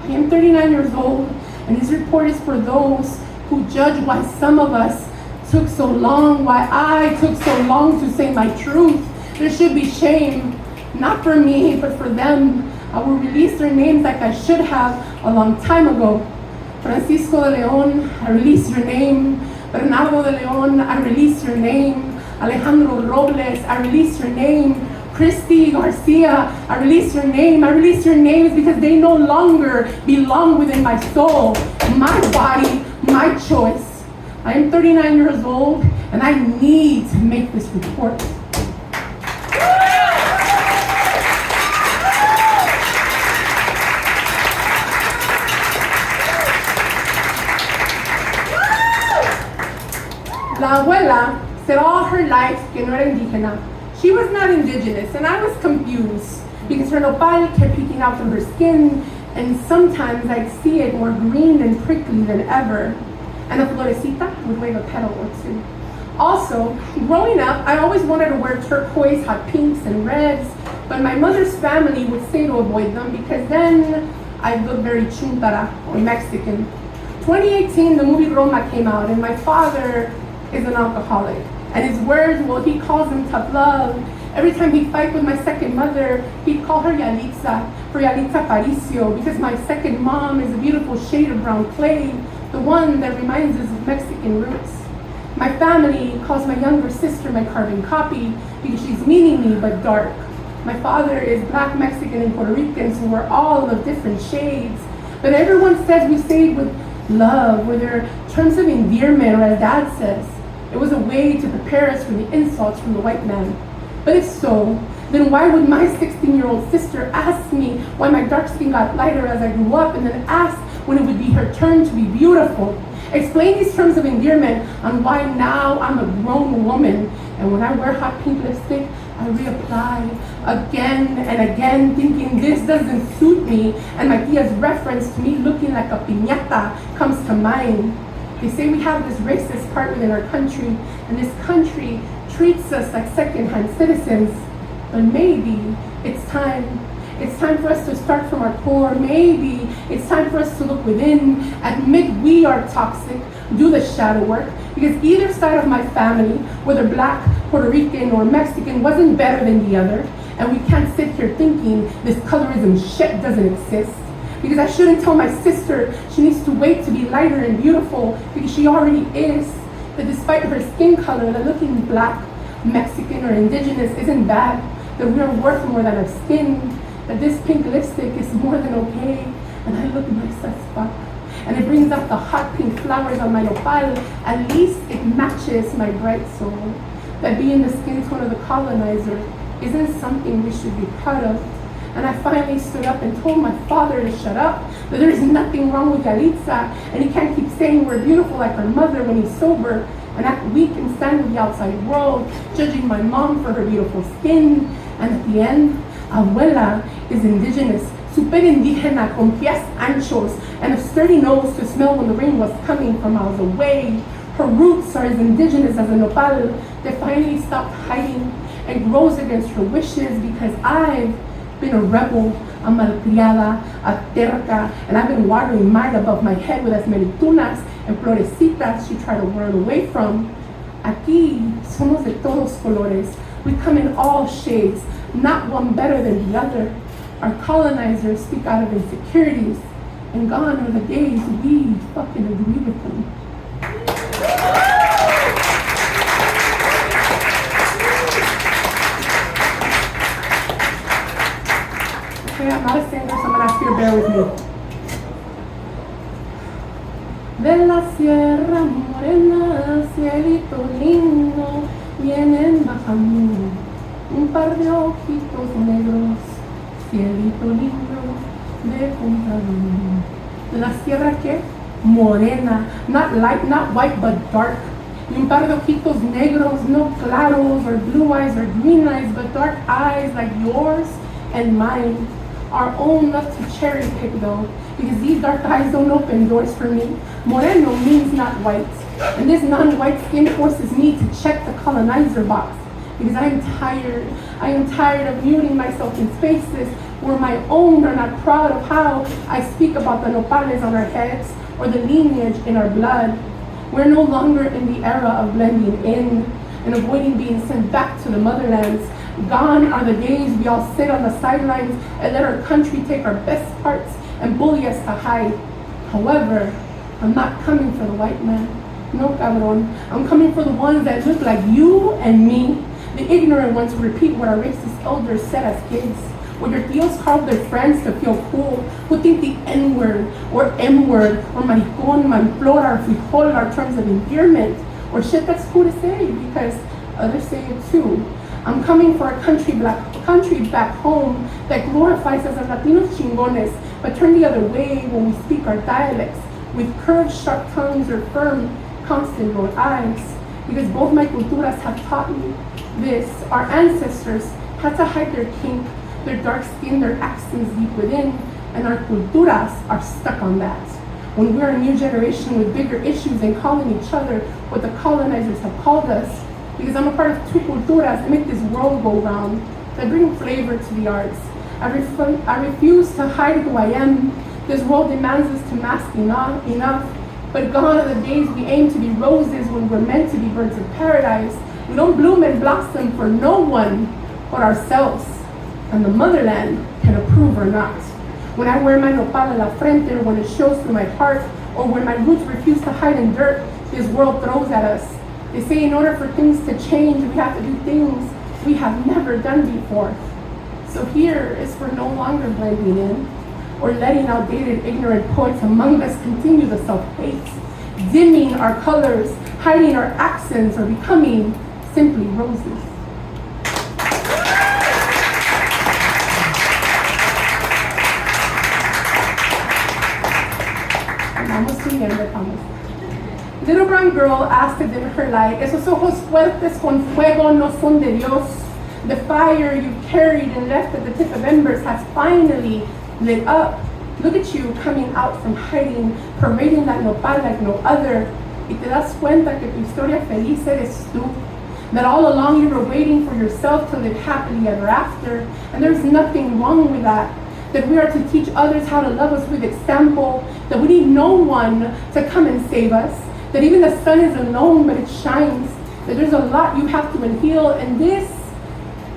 [SPEAKER 5] I am 39 years old and this report is for those who judge why some of us took so long, why I took so long to say my truth. There should be shame, not for me, but for them. I will release their names like I should have a long time ago. Francisco de Leon, I release your name. Bernardo de Leon, I release your name. Alejandro Robles, I release your name. Christy Garcia, I release your name. I release your names because they no longer belong within my soul, my body, my choice. I am 39 years old and I need to make this report. La abuela said all her life que no era indígena. She was not indigenous and I was confused because her nopal kept peeking out from her skin and sometimes I'd see it more green and prickly than ever. And a florecita would wave a petal or two. Also, growing up, I always wanted to wear turquoise, hot pinks, and reds, but my mother's family would say to avoid them because then I'd look very chuntara or Mexican. 2018, the movie Roma came out, and my father is an alcoholic. And his words, well, he calls them tough love. Every time he'd fight with my second mother, he'd call her Yalitza for Yalitza Paricio because my second mom is a beautiful shade of brown clay, the one that reminds us of Mexican roots. My family calls my younger sister my carbon copy because she's meaning me but dark. My father is black, Mexican, and Puerto Rican, so we're all of different shades. But everyone says we say it with love, with their terms of endearment, or as Dad says, it was a way to prepare us for the insults from the white man. But if so, then why would my 16-year-old sister ask me why my dark skin got lighter as I grew up and then ask when it would be her turn to be beautiful? Explain these terms of endearment on why now I'm a grown woman and when I wear hot pink lipstick, I reapply again and again, thinking this doesn't suit me, and my tia's reference to me looking like a piñata comes to mind. They say we have this racist part within our country, and this country treats us like second-hand citizens. But maybe it's time. It's time for us to start from our core. Maybe it's time for us to look within, admit we are toxic, do the shadow work, because either side of my family, whether black, Puerto Rican, or Mexican, wasn't better than the other. And we can't sit here thinking this colorism shit doesn't exist. Because I shouldn't tell my sister she needs to wait to be lighter and beautiful, because she already is. That despite her skin color, that looking black, Mexican, or indigenous isn't bad. That we are worth more than our skin. That this pink lipstick is more than okay. And I look nice as fuck. And it brings out the hot pink flowers on my nopal. At least it matches my bright soul. That being the skin tone of the colonizer isn't something we should be proud of. And I finally stood up and told my father to shut up, that there is nothing wrong with Yalitza, and he can't keep saying we're beautiful like our mother when he's sober, and act weak and stand with the outside world, judging my mom for her beautiful skin. And at the end, Abuela is indigenous, super indígena, con pies anchos, and a sturdy nose to smell when the rain was coming from miles away. Her roots are as indigenous as a nopal that finally stopped hiding and grows against her wishes, because I've been a rebel, a malcriada, a terca, and I've been watering mine above my head with as many tunas and florecitas she tried to run away from. Aquí somos de todos colores. We come in all shades, not one better than the other. Our colonizers speak out of insecurities, and gone are the days we fucking agree with them. Okay, I'm not a singer, so I'm gonna ask you to bear with me. De la Sierra Morena, cielito lindo, vienen bajando un par de ojitos negros, cielito lindo de contador. De la Sierra, ¿qué? Morena, not light, not white, but dark. Y un par de ojitos negros, no claros or blue eyes or green eyes, but dark eyes like yours and mine. Our own love to cherry pick though, because these dark eyes don't open doors for me. Moreno means not white, and this non-white skin forces me to check the colonizer box, because I am tired of muting myself in spaces where my own are not proud of how I speak about the nopales on our heads or the lineage in our blood. We're no longer in the era of blending in and avoiding being sent back to the motherlands. Gone are the days we all sit on the sidelines and let our country take our best parts and bully us to hide. However, I'm not coming for the white man. No, cabrón. I'm coming for the ones that look like you and me. The ignorant ones who repeat what our racist elders said as kids. When your tios carve their friends to feel cool, who think the N-word or M-word or maricón, manflora, or frijol are terms of endearment, or shit that's cool to say because others say it too. I'm coming for a country back home that glorifies us as Latinos chingones, but turn the other way when we speak our dialects, with curved, sharp tongues or firm, constant rolled eyes. Because both my culturas have taught me this. Our ancestors had to hide their kink, their dark skin, their accents deep within, and our culturas are stuck on that. When we're a new generation with bigger issues than calling each other what the colonizers have called us, because I'm a part of two culturas that make this world go round, that bring flavor to the arts. I refuse to hide who I am. This world demands us to mask enough. But gone are the days we aim to be roses when we're meant to be birds of paradise. We don't bloom and blossom for no one but ourselves. And the motherland can approve or not. When I wear my nopal a la frente, or when it shows through my heart, or when my roots refuse to hide in dirt, this world throws at us. They say in order for things to change, we have to do things we have never done before. So here is for no longer blending in, or letting outdated, ignorant poets among us continue the self-hate, dimming our colors, hiding our accents, or becoming simply roses. Little brown girl asked to dim her light. Esos ojos fuertes con fuego no son de Dios. The fire you've carried and left at the tip of embers has finally lit up. Look at you coming out from hiding, parading that nopal like no other. Y te das cuenta que tu historia feliz eres tú. That all along you were waiting for yourself to live happily ever after. And there's nothing wrong with that. That we are to teach others how to love us with example. That we need no one to come and save us. That even the sun is alone, but it shines. That there's a lot you have to heal, and this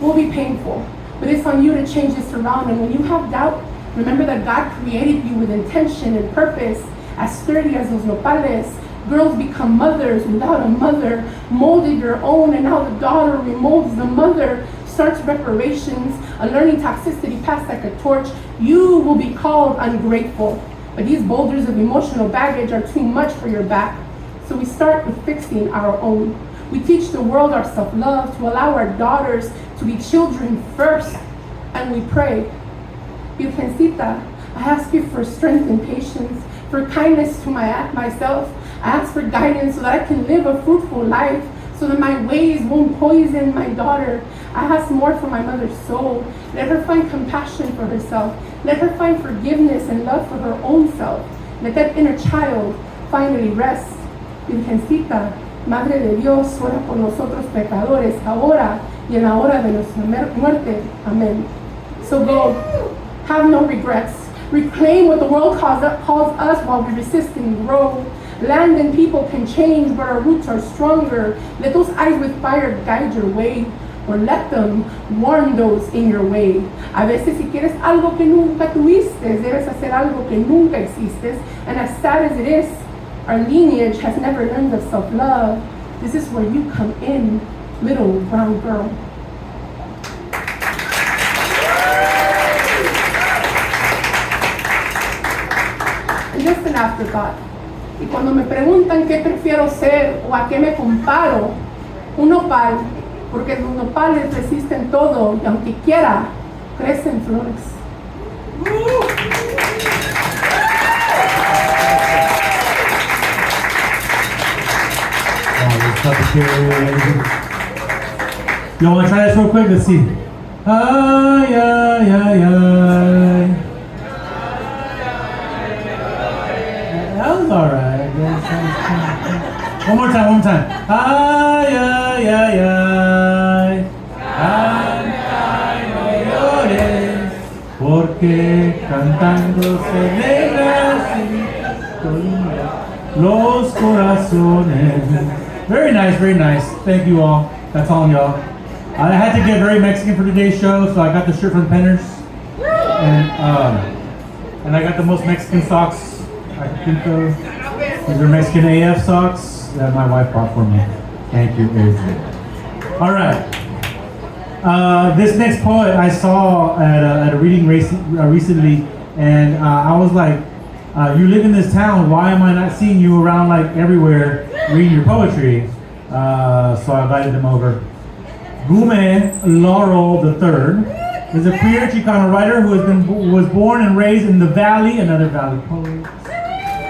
[SPEAKER 5] will be painful. But it's on you to change this around. And when you have doubt, remember that God created you with intention and purpose, as sturdy as those nopales. Girls become mothers without a mother, molded your own, and now the daughter remolds the mother, starts reparations, a learning toxicity passed like a torch. You will be called ungrateful, but these boulders of emotional baggage are too much for your back. So we start with fixing our own. We teach the world our self-love, to allow our daughters to be children first, and we pray. Virgencita, I ask you for strength and patience, for kindness to myself. I ask for guidance so that I can live a fruitful life, so that my ways won't poison my daughter. I ask more for my mother's soul. Let her find compassion for herself. Let her find forgiveness and love for her own self. Let that inner child finally rest. Virgencita, Madre de Dios, ora por nosotros pecadores, ahora y en la hora de nuestra muerte. Amen. So go, have no regrets. Reclaim what the world calls us while we resist and grow. Land and people can change, but our roots are stronger. Let those eyes with fire guide your way, or let them warn those in your way. A veces, si quieres algo que nunca tuviste, debes hacer algo que nunca existes. And as sad as it is, our lineage has never learned of self-love. This is where you come in, little brown girl. And just an afterthought. Y cuando me preguntan qué prefiero ser o a qué me comparo, un nopal, porque los nopales resisten todo y aunque quiera, crecen flores.
[SPEAKER 1] You want to try this real quick? Let's see. Ay, ay, ay, ay. That was alright. One more time. Ay, ay, ay, ay. Ay, ay, no llores, porque cantando celebras los corazones. Very nice, very nice. Thank you all. That's all, y'all. I had to get very Mexican for today's show, so I got the shirt from Penners, and I got the most Mexican socks I could think of. These are Mexican AF socks that my wife bought for me. Thank you, Izzy. All right. This next poet I saw at a reading recently, and I was like, you live in this town, why am I not seeing you around like everywhere reading your poetry? So I invited him over. Gume Laurel III is a queer Chicano writer who was born and raised in the Valley, another Valley poet.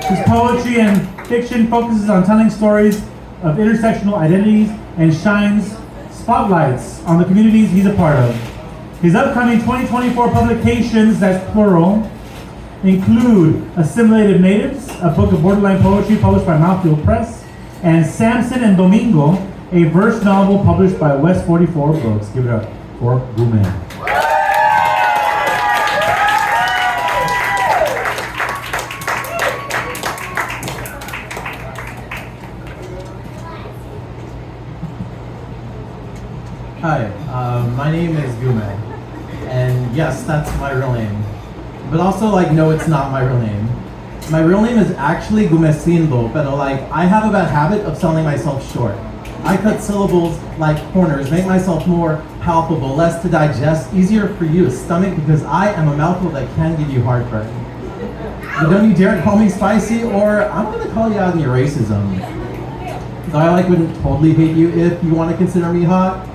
[SPEAKER 1] His poetry and fiction focuses on telling stories of intersectional identities and shines spotlights on the communities he's a part of. His upcoming 2024 publications, that's plural, include Assimilated Natives, a book of borderline poetry published by Mouth Press, and Samson and Domingo, a verse novel published by West 44 Books. Give it up for Gume.
[SPEAKER 6] Hi, my name is Gume, and yes, that's my real name. But also, like, no, it's not my real name. My real name is actually Gumecindo, but like, I have a bad habit of selling myself short. I cut syllables like corners, make myself more palpable, less to digest, easier for you to stomach, because I am a mouthful that can give you heartburn. But don't you dare call me spicy, or I'm gonna call you out on your racism. Though I like wouldn't totally hate you if you want to consider me hot.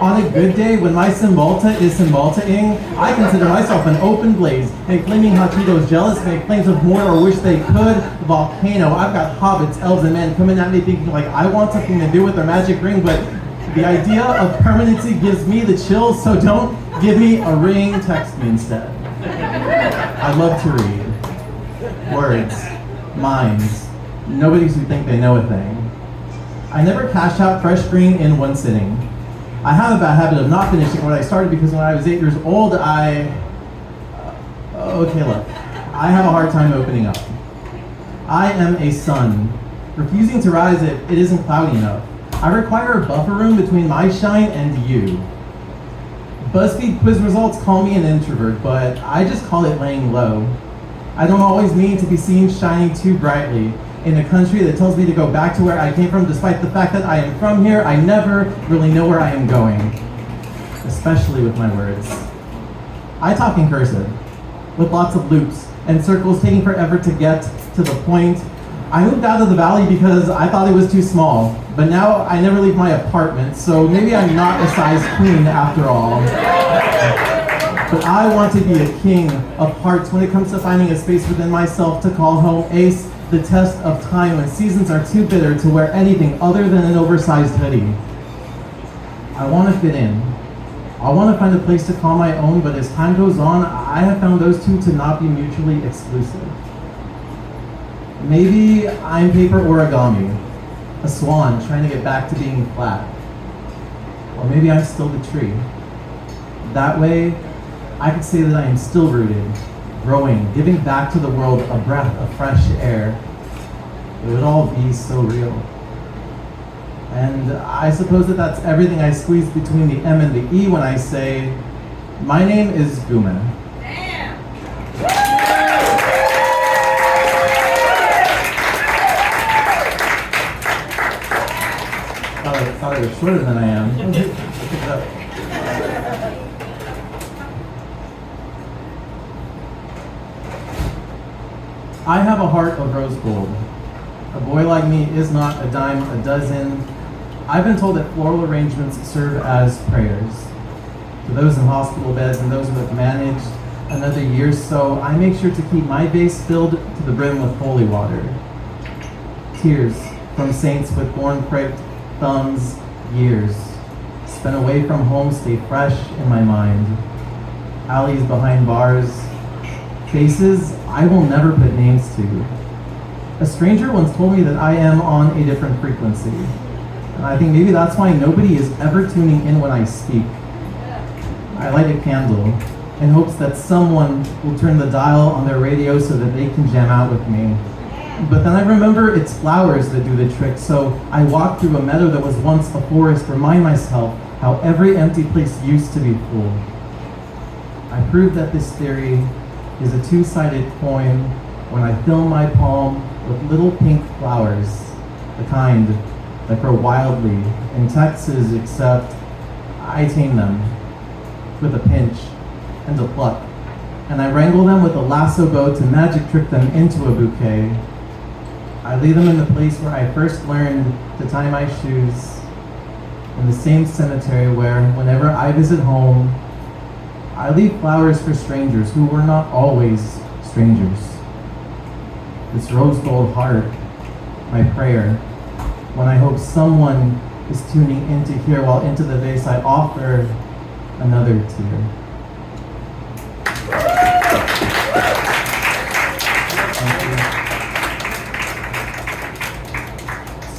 [SPEAKER 6] On a good day, when my Cymbalta is Cymbalta-ing, I consider myself an open blaze. Make flaming Hatitos jealous, make flames of more or wish they could. Volcano, I've got hobbits, elves, and men coming at me thinking like I want something to do with their magic ring, but The idea of permanency gives me the chills, so don't give me a ring, text me instead. I love to read. Words, minds, nobodies who think they know a thing. I never cash out fresh green in one sitting. I have a bad habit of not finishing what I started because when I was 8 years old, okay, look, I have a hard time opening up. I am a sun, refusing to rise if it isn't cloudy enough. I require a buffer room between my shine and you. BuzzFeed quiz results call me an introvert, but I just call it laying low. I don't always mean to be seen shining too brightly in a country that tells me to go back to where I came from, despite the fact that I am from here. I never really know where I am going, especially with my words. I talk in cursive, with lots of loops and circles taking forever to get to the point. I moved out of the valley because I thought it was too small, but now I never leave my apartment, so maybe I'm not a size queen after all. But I want to be a king of hearts when it comes to finding a space within myself to call home, ace the test of time when seasons are too bitter to wear anything other than an oversized hoodie. I want to fit in. I want to find a place to call my own, but as time goes on, I have found those two to not be mutually exclusive. Maybe I'm paper origami, a swan trying to get back to being flat. Or maybe I'm still the tree. That way, I could say that I am still rooted, growing, giving back to the world a breath of fresh air. It would all be so real. And I suppose that that's everything I squeeze between the M and the E when I say, my name is Gume. I thought I was shorter than I am. I have a heart of rose gold. A boy like me is not a dime a dozen. I've been told that floral arrangements serve as prayers. For those in hospital beds and those who have managed another year, so I make sure to keep my vase filled to the brim with holy water. Tears from saints with thorn-pricked thumbs, years spent away from home stay fresh in my mind. Alleys behind bars, faces I will never put names to. A stranger once told me that I am on a different frequency. And I think maybe that's why nobody is ever tuning in when I speak. I light a candle in hopes that someone will turn the dial on their radio so that they can jam out with me. But then I remember it's flowers that do the trick, so I walk through a meadow that was once a forest, remind myself how every empty place used to be full. I prove that this theory is a two-sided coin when I fill my palm with little pink flowers, the kind that grow wildly in Texas, except I tame them with a pinch and a pluck, and I wrangle them with a lasso bow to magic trick them into a bouquet. I leave them in the place where I first learned to tie my shoes, in the same cemetery where, whenever I visit home, I leave flowers for strangers who were not always strangers. This rose gold heart, my prayer, when I hope someone is tuning in to hear, while into the vase I offer another tear.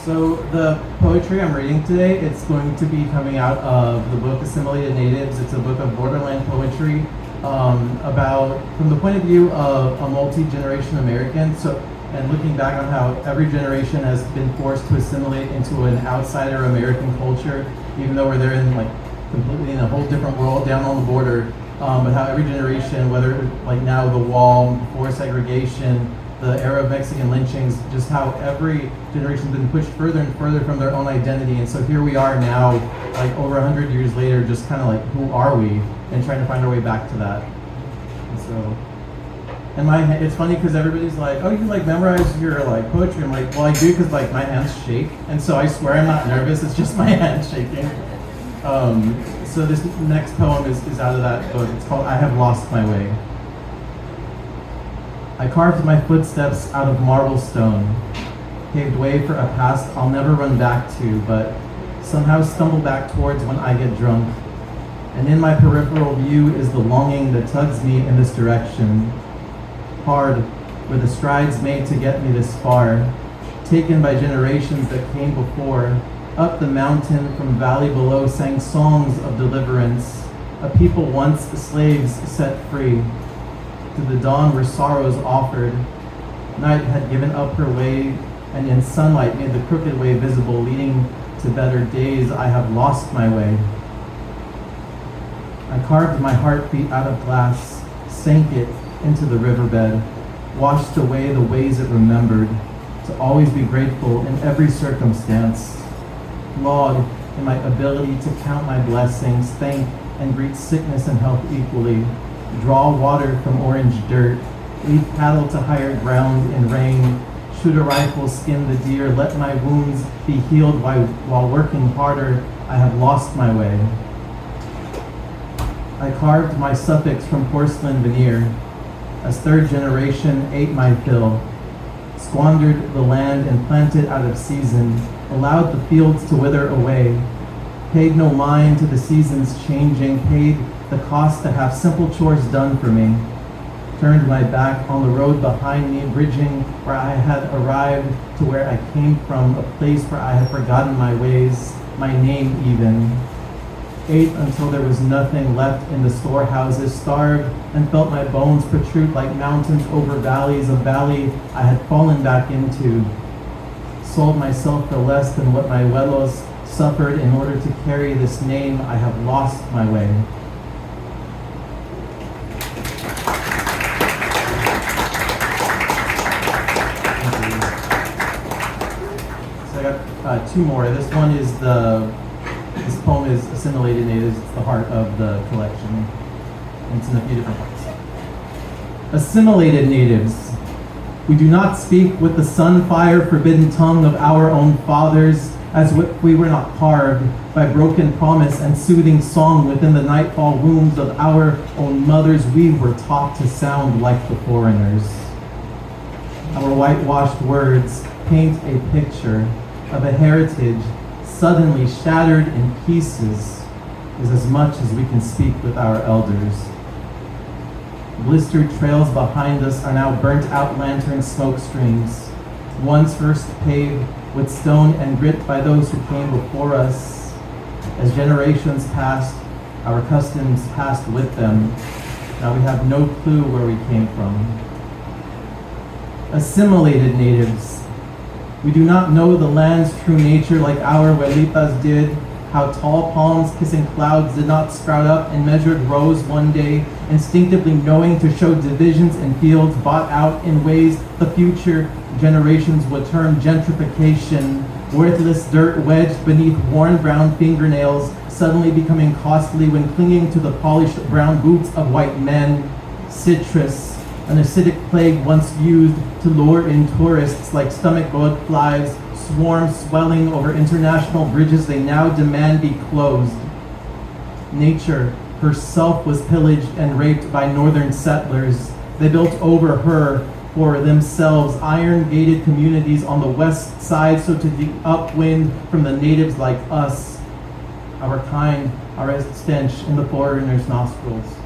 [SPEAKER 6] So the poetry I'm reading today, it's going to be coming out of the book Assimilated Natives. It's a book of borderland poetry about, from the point of view of a multi-generation American. So, and looking back on how every generation has been forced to assimilate into an outsider American culture, even though we're there in like completely in a whole different world down on the border. But how every generation, whether like now the wall, before segregation, the era of Mexican lynchings, just how every generation's been pushed further and further from their own identity. And so here we are now, like over 100 years later, just kind of like, who are we? And trying to find our way back to that. And so, and it's funny because everybody's like, oh, you like memorize your like poetry. I'm like, well, I do because like my hands shake. And so I swear I'm not nervous, it's just my hands shaking. So this next poem is out of that book. It's called I Have Lost My Way. I carved my footsteps out of marble stone, paved way for a past I'll never run back to, but somehow stumble back towards when I get drunk. And in my peripheral view is the longing that tugs me in this direction. Hard were the strides made to get me this far, taken by generations that came before. Up the mountain from valley below sang songs of deliverance, a people once slaves set free. To the dawn were sorrows offered. Night had given up her way, and in sunlight made the crooked way visible, leading to better days. I have lost my way. I carved my heartbeat out of glass, sank it into the riverbed, washed away the ways it remembered, to always be grateful in every circumstance. Laud in my ability to count my blessings, thank and greet sickness and health equally, draw water from orange dirt, lead cattle to higher ground in rain, shoot a rifle, skin the deer, let my wounds be healed while working harder. I have lost my way. I carved my suffix from porcelain veneer, as third generation ate my fill, squandered the land and planted out of season, allowed the fields to wither away, paid no mind to the seasons changing, paid the cost to have simple chores done for me, turned my back on the road behind me, bridging where I had arrived to where I came from, a place where I had forgotten my ways, my name even. Ate until there was nothing left in the storehouses, starved and felt my bones protrude like mountains over valleys, a valley I had fallen back into. Sold myself for less than what my abuelos suffered in order to carry this name. I have lost my way. So I got two more. This one is this poem is Assimilated Natives. It's the heart of the collection. And it's in a few different parts. Assimilated natives. We do not speak with the sun-fire forbidden tongue of our own fathers, as if we were not carved by broken promise and soothing song within the nightfall wombs of our own mothers. We were taught to sound like the foreigners. Our whitewashed words paint a picture of a heritage suddenly shattered in pieces, is as much as we can speak with our elders. Blistered trails behind us are now burnt out lantern smoke streams, once first paved with stone and grit by those who came before us. As generations passed, our customs passed with them. Now we have no clue where we came from. Assimilated natives. We do not know the land's true nature like our abuelitas did, how tall palms kissing clouds did not sprout up in measured rows one day, instinctively knowing to show divisions in fields bought out in ways the future generations would term gentrification, worthless dirt wedged beneath worn brown fingernails, suddenly becoming costly when clinging to the polished brown boots of white men. Citrus, an acidic plague once used to lure in tourists like stomach bug flies, swarm swelling over international bridges they now demand be closed. Nature herself was pillaged and raped by northern settlers. They built over her for themselves iron-gated communities on the west side so to dig upwind from the natives like us. Our kind are a stench in the foreigner's nostrils.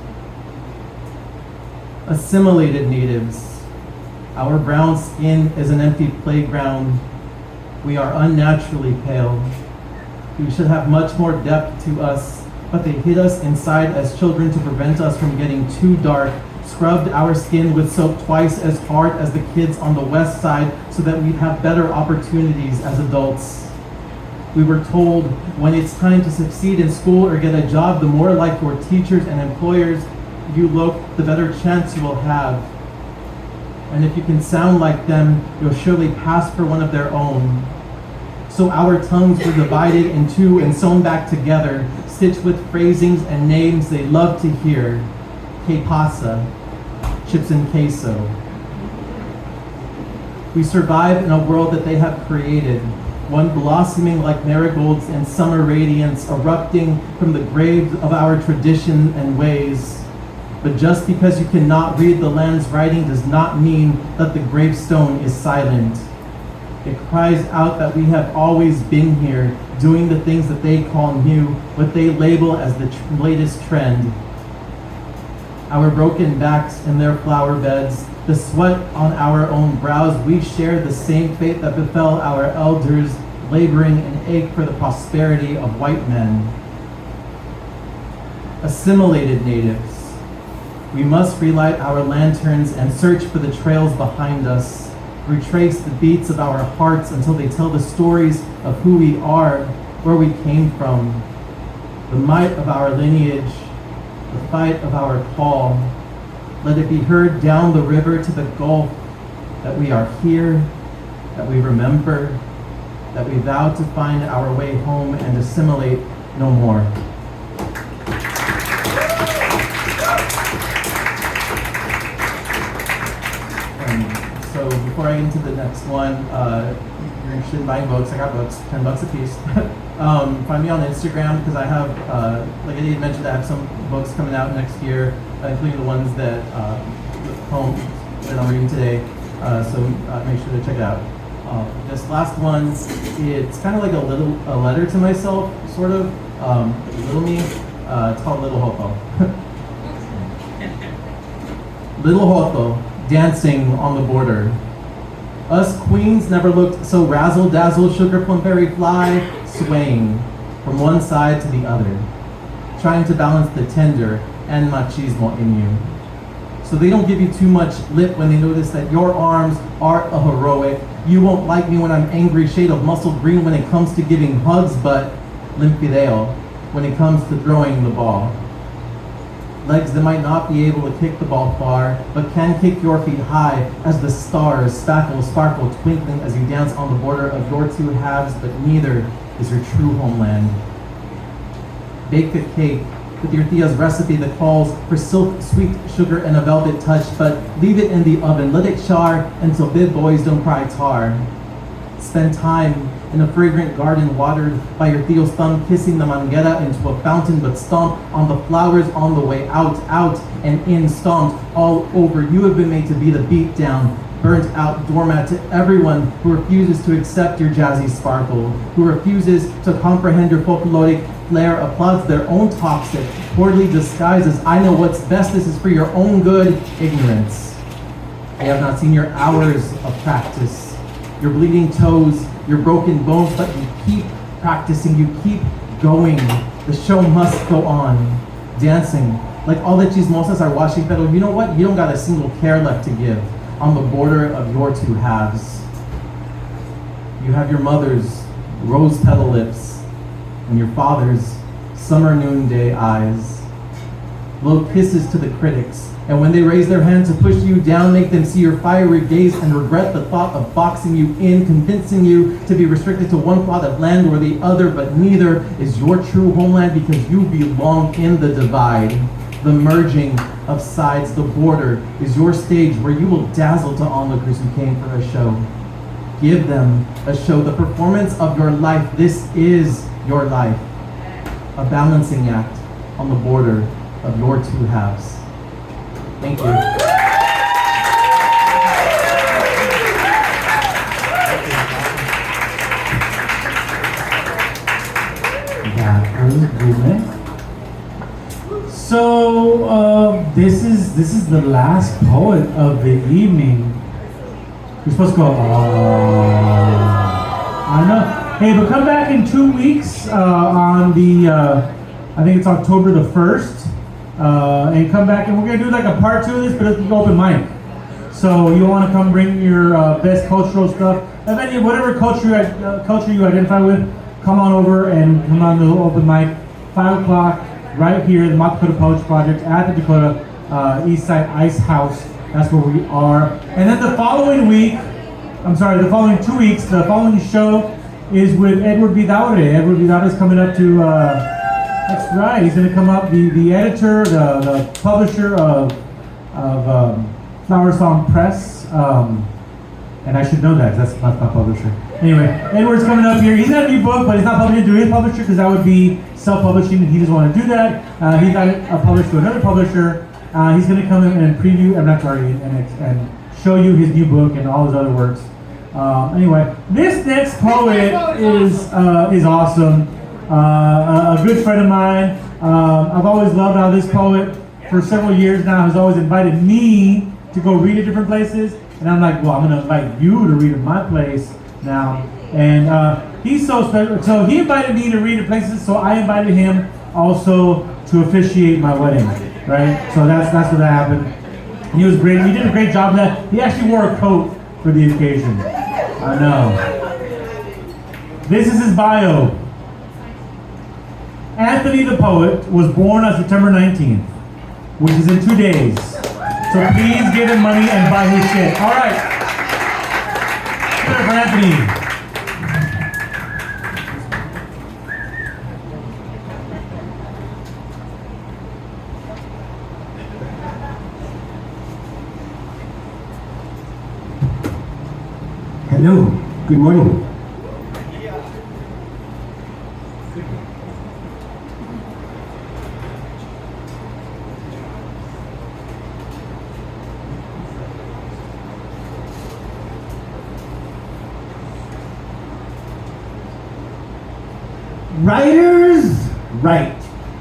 [SPEAKER 6] Assimilated natives. Our brown skin is an empty playground. We are unnaturally pale. We should have much more depth to us, but they hid us inside as children to prevent us from getting too dark, scrubbed our skin with soap twice as hard as the kids on the west side so that we'd have better opportunities as adults. We were told when it's time to succeed in school or get a job, the more like your teachers and employers you look, the better chance you will have. And if you can sound like them, you'll surely pass for one of their own. So our tongues were divided in two and sewn back together, stitched with phrasings and names they love to hear. Que pasa, chips and queso. We survive in a world that they have created, one blossoming like marigolds in summer radiance, erupting from the graves of our tradition and ways. But just because you cannot read the land's writing does not mean that the gravestone is silent. It cries out that we have always been here, doing the things that they call new, what they label as the latest trend. Our broken backs in their flower beds, the sweat on our own brows, we share the same fate that befell our elders, laboring and ache for the prosperity of white men. Assimilated natives, we must relight our lanterns and search for the trails behind us, retrace the beats of our hearts until they tell the stories of who we are, where we came from, the might of our lineage, the fight of our call. Let it be heard down the river to the Gulf that we are here, that we remember, that we vow to find our way home and assimilate no more. So before I get into the next one, if you're interested in buying books, I got books, $10 a piece. Find me on Instagram because I have, like I did mention, I have some books coming out next year, including the ones that I'm reading today. So make sure to check it out. This last one, it's kind of like a letter to myself, sort of. Little me. It's called Little Hoto. Little Hoto, dancing on the border. Us queens never looked so razzle-dazzle, sugar plum fairy fly, swaying from one side to the other, trying to balance the tender and machismo in you. So they don't give you too much lip when they notice that your arms are a heroic. You won't like me when I'm angry, shade of muscle green when it comes to giving hugs, but limpideo when it comes to throwing the ball. Legs that might not be able to kick the ball far, but can kick your feet high as the stars spackle, sparkle, twinkling as you dance on the border of your two halves, but neither is your true homeland. Bake a cake with your tia's recipe that calls for silk, sweet sugar, and a velvet touch, but leave it in the oven, let it char until big boys don't cry tar. Spend time in a fragrant garden watered by your Theo's thumb, kissing the manguera into a fountain, but stomp on the flowers on the way out, and in, stomped all over. You have been made to be the beat down, burnt out doormat to everyone who refuses to accept your jazzy sparkle, who refuses to comprehend your folkloric flair, applauds their own toxic, poorly disguises, I know what's best, this is for your own good, ignorance. I have not seen your hours of practice, your bleeding toes, your broken bones, but you keep practicing, you keep going. The show must go on. Dancing, like all the chismosas are washing, but you know what? You don't got a single care left to give on the border of your two halves. You have your mother's rose petal lips and your father's summer noonday eyes. Blow kisses to the critics, and when they raise their hand to push you down, make them see your fiery gaze and regret the thought of boxing you in, convincing you to be restricted to one plot of land or the other, but neither is your true homeland because you belong in the divide. The merging of sides, the border, is your stage where you will dazzle to onlookers who came for a show. Give them a show, the performance of your life. This is your life. A balancing act on the border of your two halves. Thank you.
[SPEAKER 1] That was good. So this is the last poet of the evening. You're supposed to go. I know. Hey, but come back in 2 weeks on the I think it's October the 1st. And come back, and we're gonna do like a part 2 of this, but it's an open mic. So you want to come bring your best cultural stuff, of any whatever culture you identify with. Come on over and come on the open mic, 5 o'clock, right here at the Mouth Dakota Poetry Project at the Dakota East Side Ice House. That's where we are. And then the following 2 weeks, the following show is with Edward Vidaure. Edward Vidaure is coming up to. That's right. He's going to come up. The editor, the publisher of Flower Song Press, and I should know that because that's my publisher. Anyway, Edward's coming up here. He's got a new book, but he's not publishing it to his publisher because that would be self-publishing, and he doesn't want to do that. He got it published to another publisher. He's going to come in and preview. I'm not sorry, and show you his new book and all his other works. Anyway, this next poet is awesome. A good friend of mine. I've always loved how this poet, for several years now, has always invited me to go read at different places. And I'm like, well, I'm going to invite you to read at my place now. And he's so special. So he invited me to read at places, so I invited him also to officiate my wedding, right? So that's what happened. And he was great. He did a great job of that. He actually wore a coat for the occasion. I know. This is his bio. Anthony the poet was born on September 19th, which is in 2 days. So please give him money and buy his shit. All right. Give it for Anthony.
[SPEAKER 7] Hello, good morning. Writers write.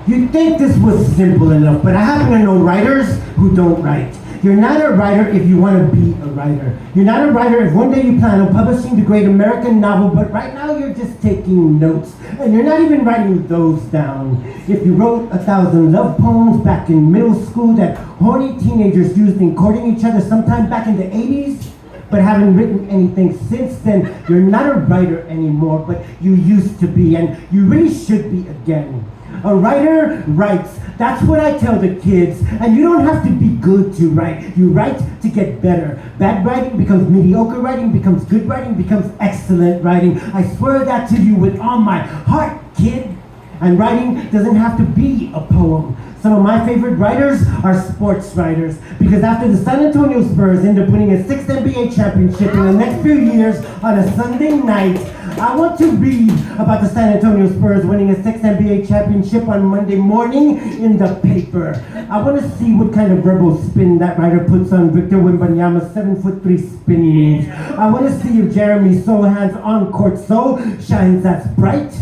[SPEAKER 7] You'd think this was simple enough, but I happen to know writers who don't write. You're not a writer if you want to be a writer. You're not a writer if one day you plan on publishing the great American novel, but right now you're just taking notes, and you're not even writing those down. If you wrote 1,000 love poems back in middle school that horny teenagers used in courting each other sometime back in the 80s, but haven't written anything since then, you're not a writer anymore, but you used to be, and you really should be again. A writer writes. That's what I tell the kids. And you don't have to be good to write. You write to get better. Bad writing becomes mediocre writing, becomes good writing, becomes excellent writing. I swear that to you with all my heart, kid. And writing doesn't have to be a poem. Some of my favorite writers are sports writers, because after the San Antonio Spurs end up winning a 6th NBA championship in the next few years on a Sunday night, I want to read about the San Antonio Spurs winning a 6th NBA championship on Monday morning in the paper. I want to see what kind of verbal spin that writer puts on Victor Wembanyama's 7'3" spinning moves. I want to see if Jeremy Sohan's on-court soul shines as bright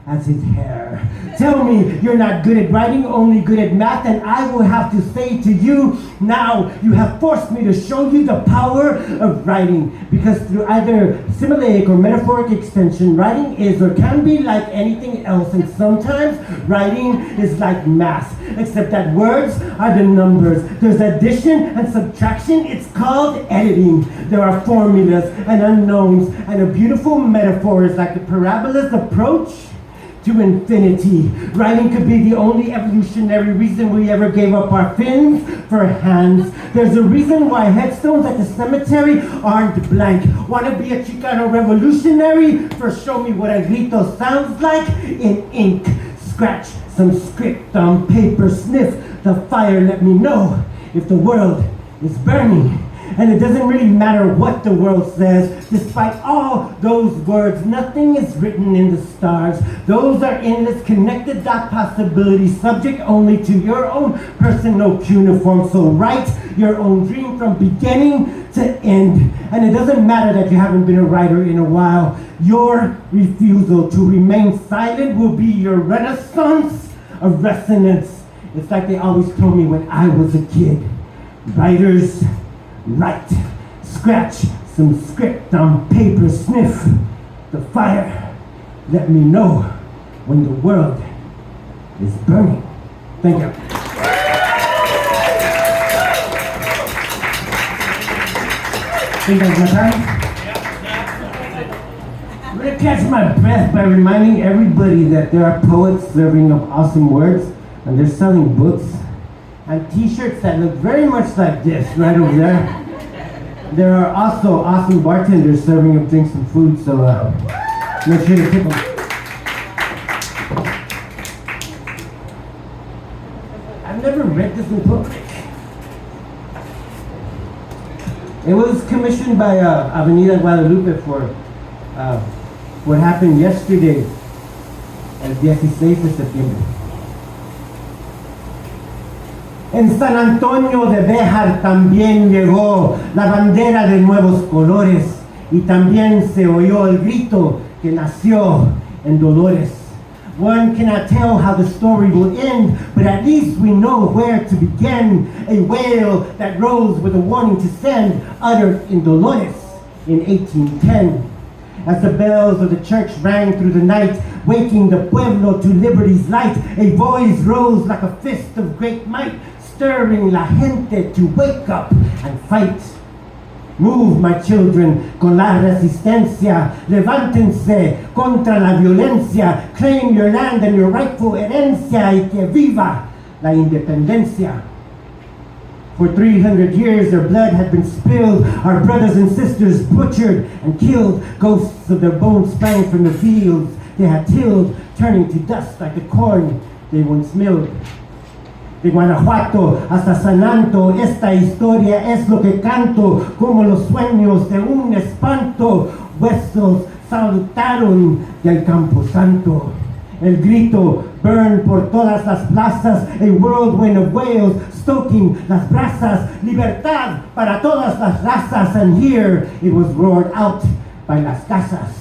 [SPEAKER 7] as his hair. Tell me you're not good at writing, only good at math, and I will have to say to you, now you have forced me to show you the power of writing, because through either similaric or metaphoric extension, writing is or can be like anything else, and sometimes writing is like math, except that words are the numbers. There's addition and subtraction. It's called editing. There are formulas and unknowns, and a beautiful metaphor is like the parabola's approach to infinity. Writing could be the only evolutionary reason we ever gave up our fins for hands. There's a reason why headstones at the cemetery aren't blank. Wanna be a Chicano revolutionary? First show me what a grito sounds like in ink. Scratch some script on paper, sniff the fire, let me know if the world is burning. And it doesn't really matter what the world says. Despite all those words, nothing is written in the stars. Those are endless connected dot possibilities, subject only to your own personal cuneiform. So write your own dream from beginning to end. And it doesn't matter that you haven't been a writer in a while. Your refusal to remain silent will be your renaissance of resonance. It's like they always told me when I was a kid. Writers write. Scratch some script on paper, sniff the fire. Let me know when the world is burning. Thank you. Think that's my time? I'm gonna catch my breath by reminding everybody that there are poets serving up awesome words, and they're selling books and t-shirts that look very much like this right over there. There are also awesome bartenders serving up drinks and food, so make sure to tip them. I've never read this in public. It was commissioned by Avenida Guadalupe for what happened yesterday, el 16 de septiembre. En San Antonio de Béjar también llegó la bandera de nuevos colores. Y también se oyó el grito que nació en dolores. One cannot tell how the story will end, but at least we know where to begin. A wail that rose with a warning to send, uttered in Dolores in 1810. As the bells of the church rang through the night, waking the pueblo to liberty's light, a voice rose like a fist of great might, stirring la gente to wake up and fight. Move, my children, con la resistencia. Levántense contra la violencia. Claim your land and your rightful herencia, y que viva la independencia. For 300 years their blood had been spilled, our brothers and sisters butchered and killed. Ghosts of their bones sprang from the fields they had tilled, turning to dust like the corn they once milled. De Guanajuato hasta San Anto, esta historia es lo que canto, como los sueños de un espanto. Huesos saltaron del Campo Santo. El grito burned por todas las plazas, a whirlwind of wails stoking las brasas. Libertad para todas las razas, and here it was roared out by las casas.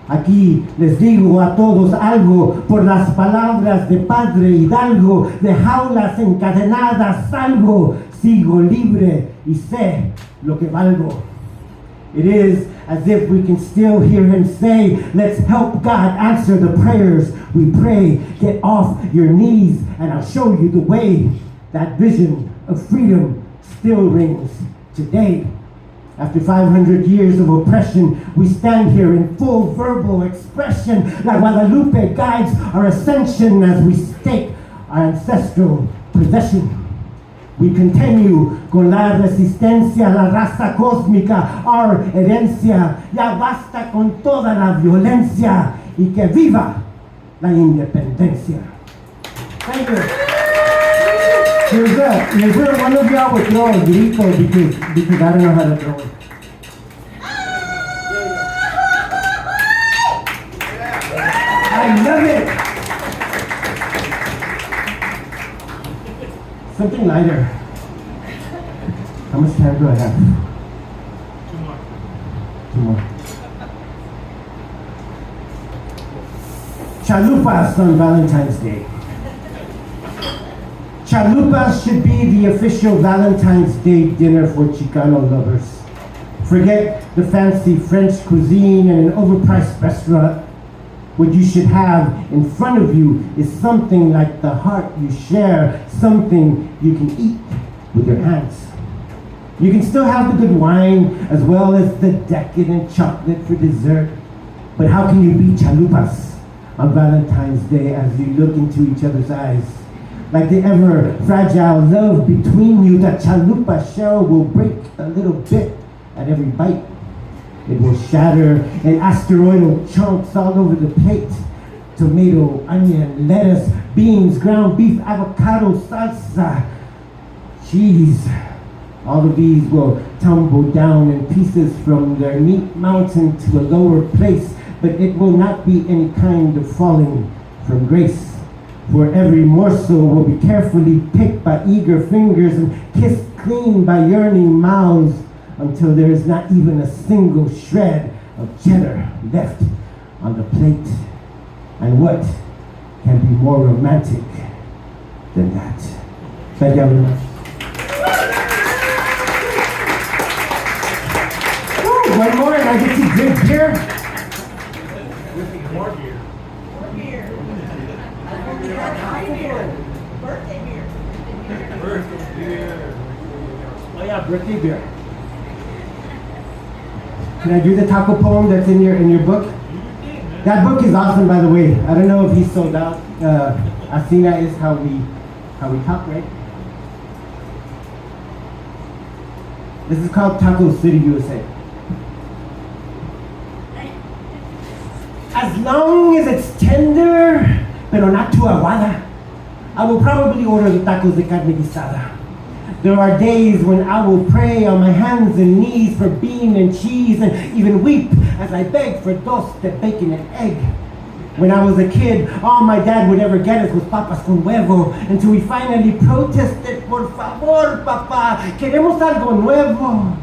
[SPEAKER 7] Aquí les digo a todos algo por las palabras de Padre Hidalgo, de jaulas encadenadas salgo, sigo libre y sé lo que valgo. It is as if we can still hear him say, let's help God answer the prayers we pray. Get off your knees and I'll show you the way. That vision of freedom still rings today. After 500 years of oppression, we stand here in full verbal expression. La Guadalupe guides our ascension as we stake our ancestral possession. We continue con la resistencia, la raza cósmica, our herencia. Ya basta con toda la violencia y que viva la independencia. Thank you. There's one of y'all would throw a grito because I don't know how to throw it. I love it. Something lighter. How much time do I have? 2 more. Chalupas on Valentine's Day. Chalupas should be the official Valentine's Day dinner for Chicano lovers. Forget the fancy French cuisine and an overpriced restaurant. What you should have in front of you is something like the heart you share, something you can eat with your hands. You can still have the good wine as well as the decadent chocolate for dessert. But how can you beat chalupas on Valentine's Day as you look into each other's eyes? Like the ever fragile love between you, that chalupa shell will break a little bit at every bite. It will shatter in asteroidal chunks all over the plate. Tomato, onion, lettuce, beans, ground beef, avocado, salsa, cheese. All of these will tumble down in pieces from their meat mountain to a lower place, but it will not be any kind of falling from grace. For every morsel will be carefully picked by eager fingers and kissed clean by yearning mouths until there is not even a single shred of cheddar left on the plate. And what can be more romantic than that? Thank you very much. Woo, one more and I get to drink beer.
[SPEAKER 6] More beer. Birthday beer.
[SPEAKER 7] Oh yeah, birthday beer. Can I do the taco poem that's in your book? That book is awesome, by the way. I don't know if he's sold out. Asina is how we talk, right? This is called Taco City, USA. As long as it's tender, pero not too aguada, I will probably order the tacos de carne guisada. There are days when I will pray on my hands and knees for bean and cheese and even weep as I beg for dos de bacon and egg. When I was a kid, all my dad would ever get us was papas con huevo until we finally protested, por favor, papá, queremos algo nuevo.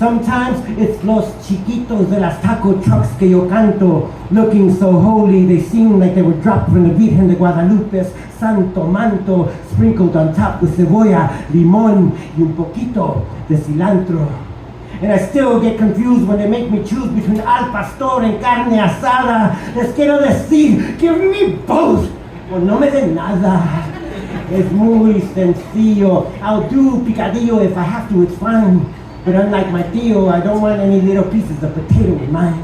[SPEAKER 7] Sometimes it's los chiquitos de las taco trucks que yo canto, looking so holy they seem like they were dropped from the Virgen de Guadalupe's santo manto, sprinkled on top with cebolla, limón y un poquito de cilantro. And I still get confused when they make me choose between al pastor and carne asada. Les quiero decir, give me both, o no me den nada. Es muy sencillo. I'll do picadillo if I have to, it's fine. But unlike my tío, I don't want any little pieces of potato in mine.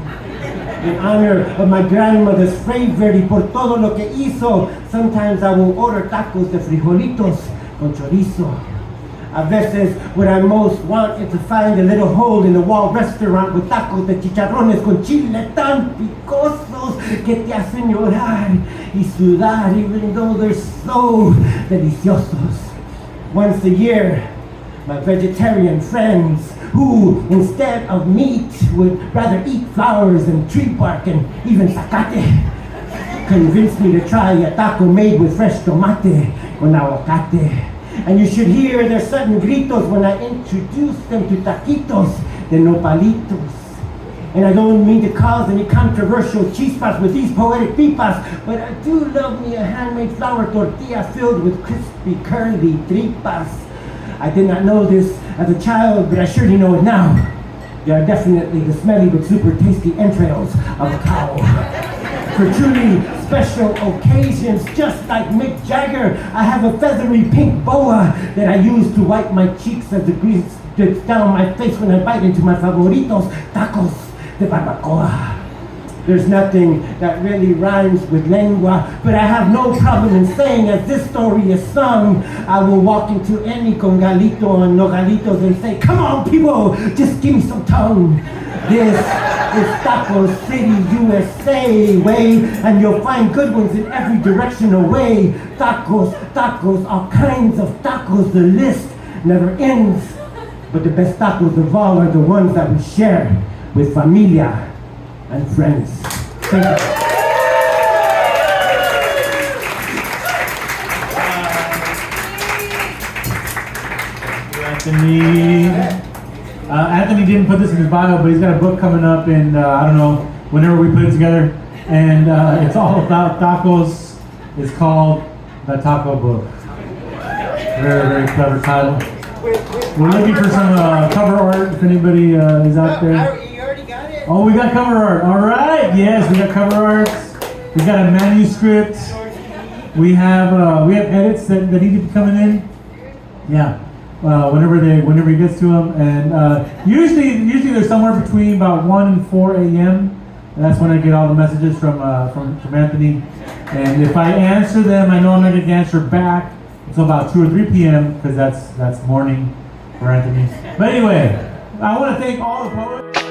[SPEAKER 7] In honor of my grandmother's favorite y por todo lo que hizo, sometimes I will order tacos de frijolitos con chorizo. A veces, what I most want is to find a little hole in the wall restaurant with tacos de chicharrones con chile tan picosos que te hacen llorar y sudar even though they're so deliciosos. Once a year, my vegetarian friends who, instead of meat, would rather eat flowers and tree bark and even zacate, convinced me to try a taco made with fresh tomate con aguacate. And you should hear their sudden gritos when I introduce them to taquitos de nopalitos. And I don't mean to cause any controversial chispas with these poetic pipas, but I do love me a handmade flour tortilla filled with crispy, curly tripas. I did not know this as a child, but I surely know it now. They are definitely the smelly but super tasty entrails of a cow. For truly special occasions, just like Mick Jagger, I have a feathery pink boa that I use to wipe my cheeks as the grease drips down my face when I bite into my favoritos, tacos de barbacoa. There's nothing that really rhymes with lengua, but I have no problem in saying as this story is sung, I will walk into any congalito and nogalitos and say, come on people, just give me some tongue. This is Taco City, USA way, and you'll find good ones in every direction away. Tacos, tacos, all kinds of tacos, the list never ends. But the best tacos of all are the ones that we share with familia and friends. Thank you.
[SPEAKER 1] Anthony didn't put this in his bio, but he's got a book coming up, and I don't know, whenever we put it together, and it's all about tacos. It's called The Taco Book. Very, very clever title. We're looking for some cover art if anybody is out there.
[SPEAKER 7] You already got it?
[SPEAKER 1] Oh, we got cover art. All right, yes, we got cover art. We got a manuscript. We have edits that need to be coming in. Yeah. Whenever he gets to them, and usually they're somewhere between about 1 and 4 a.m. And that's when I get all the messages from Anthony. And if I answer them, I know I'm not going to answer back until about 2 or 3 p.m. because that's morning for Anthony. But anyway, I want to thank all the poets.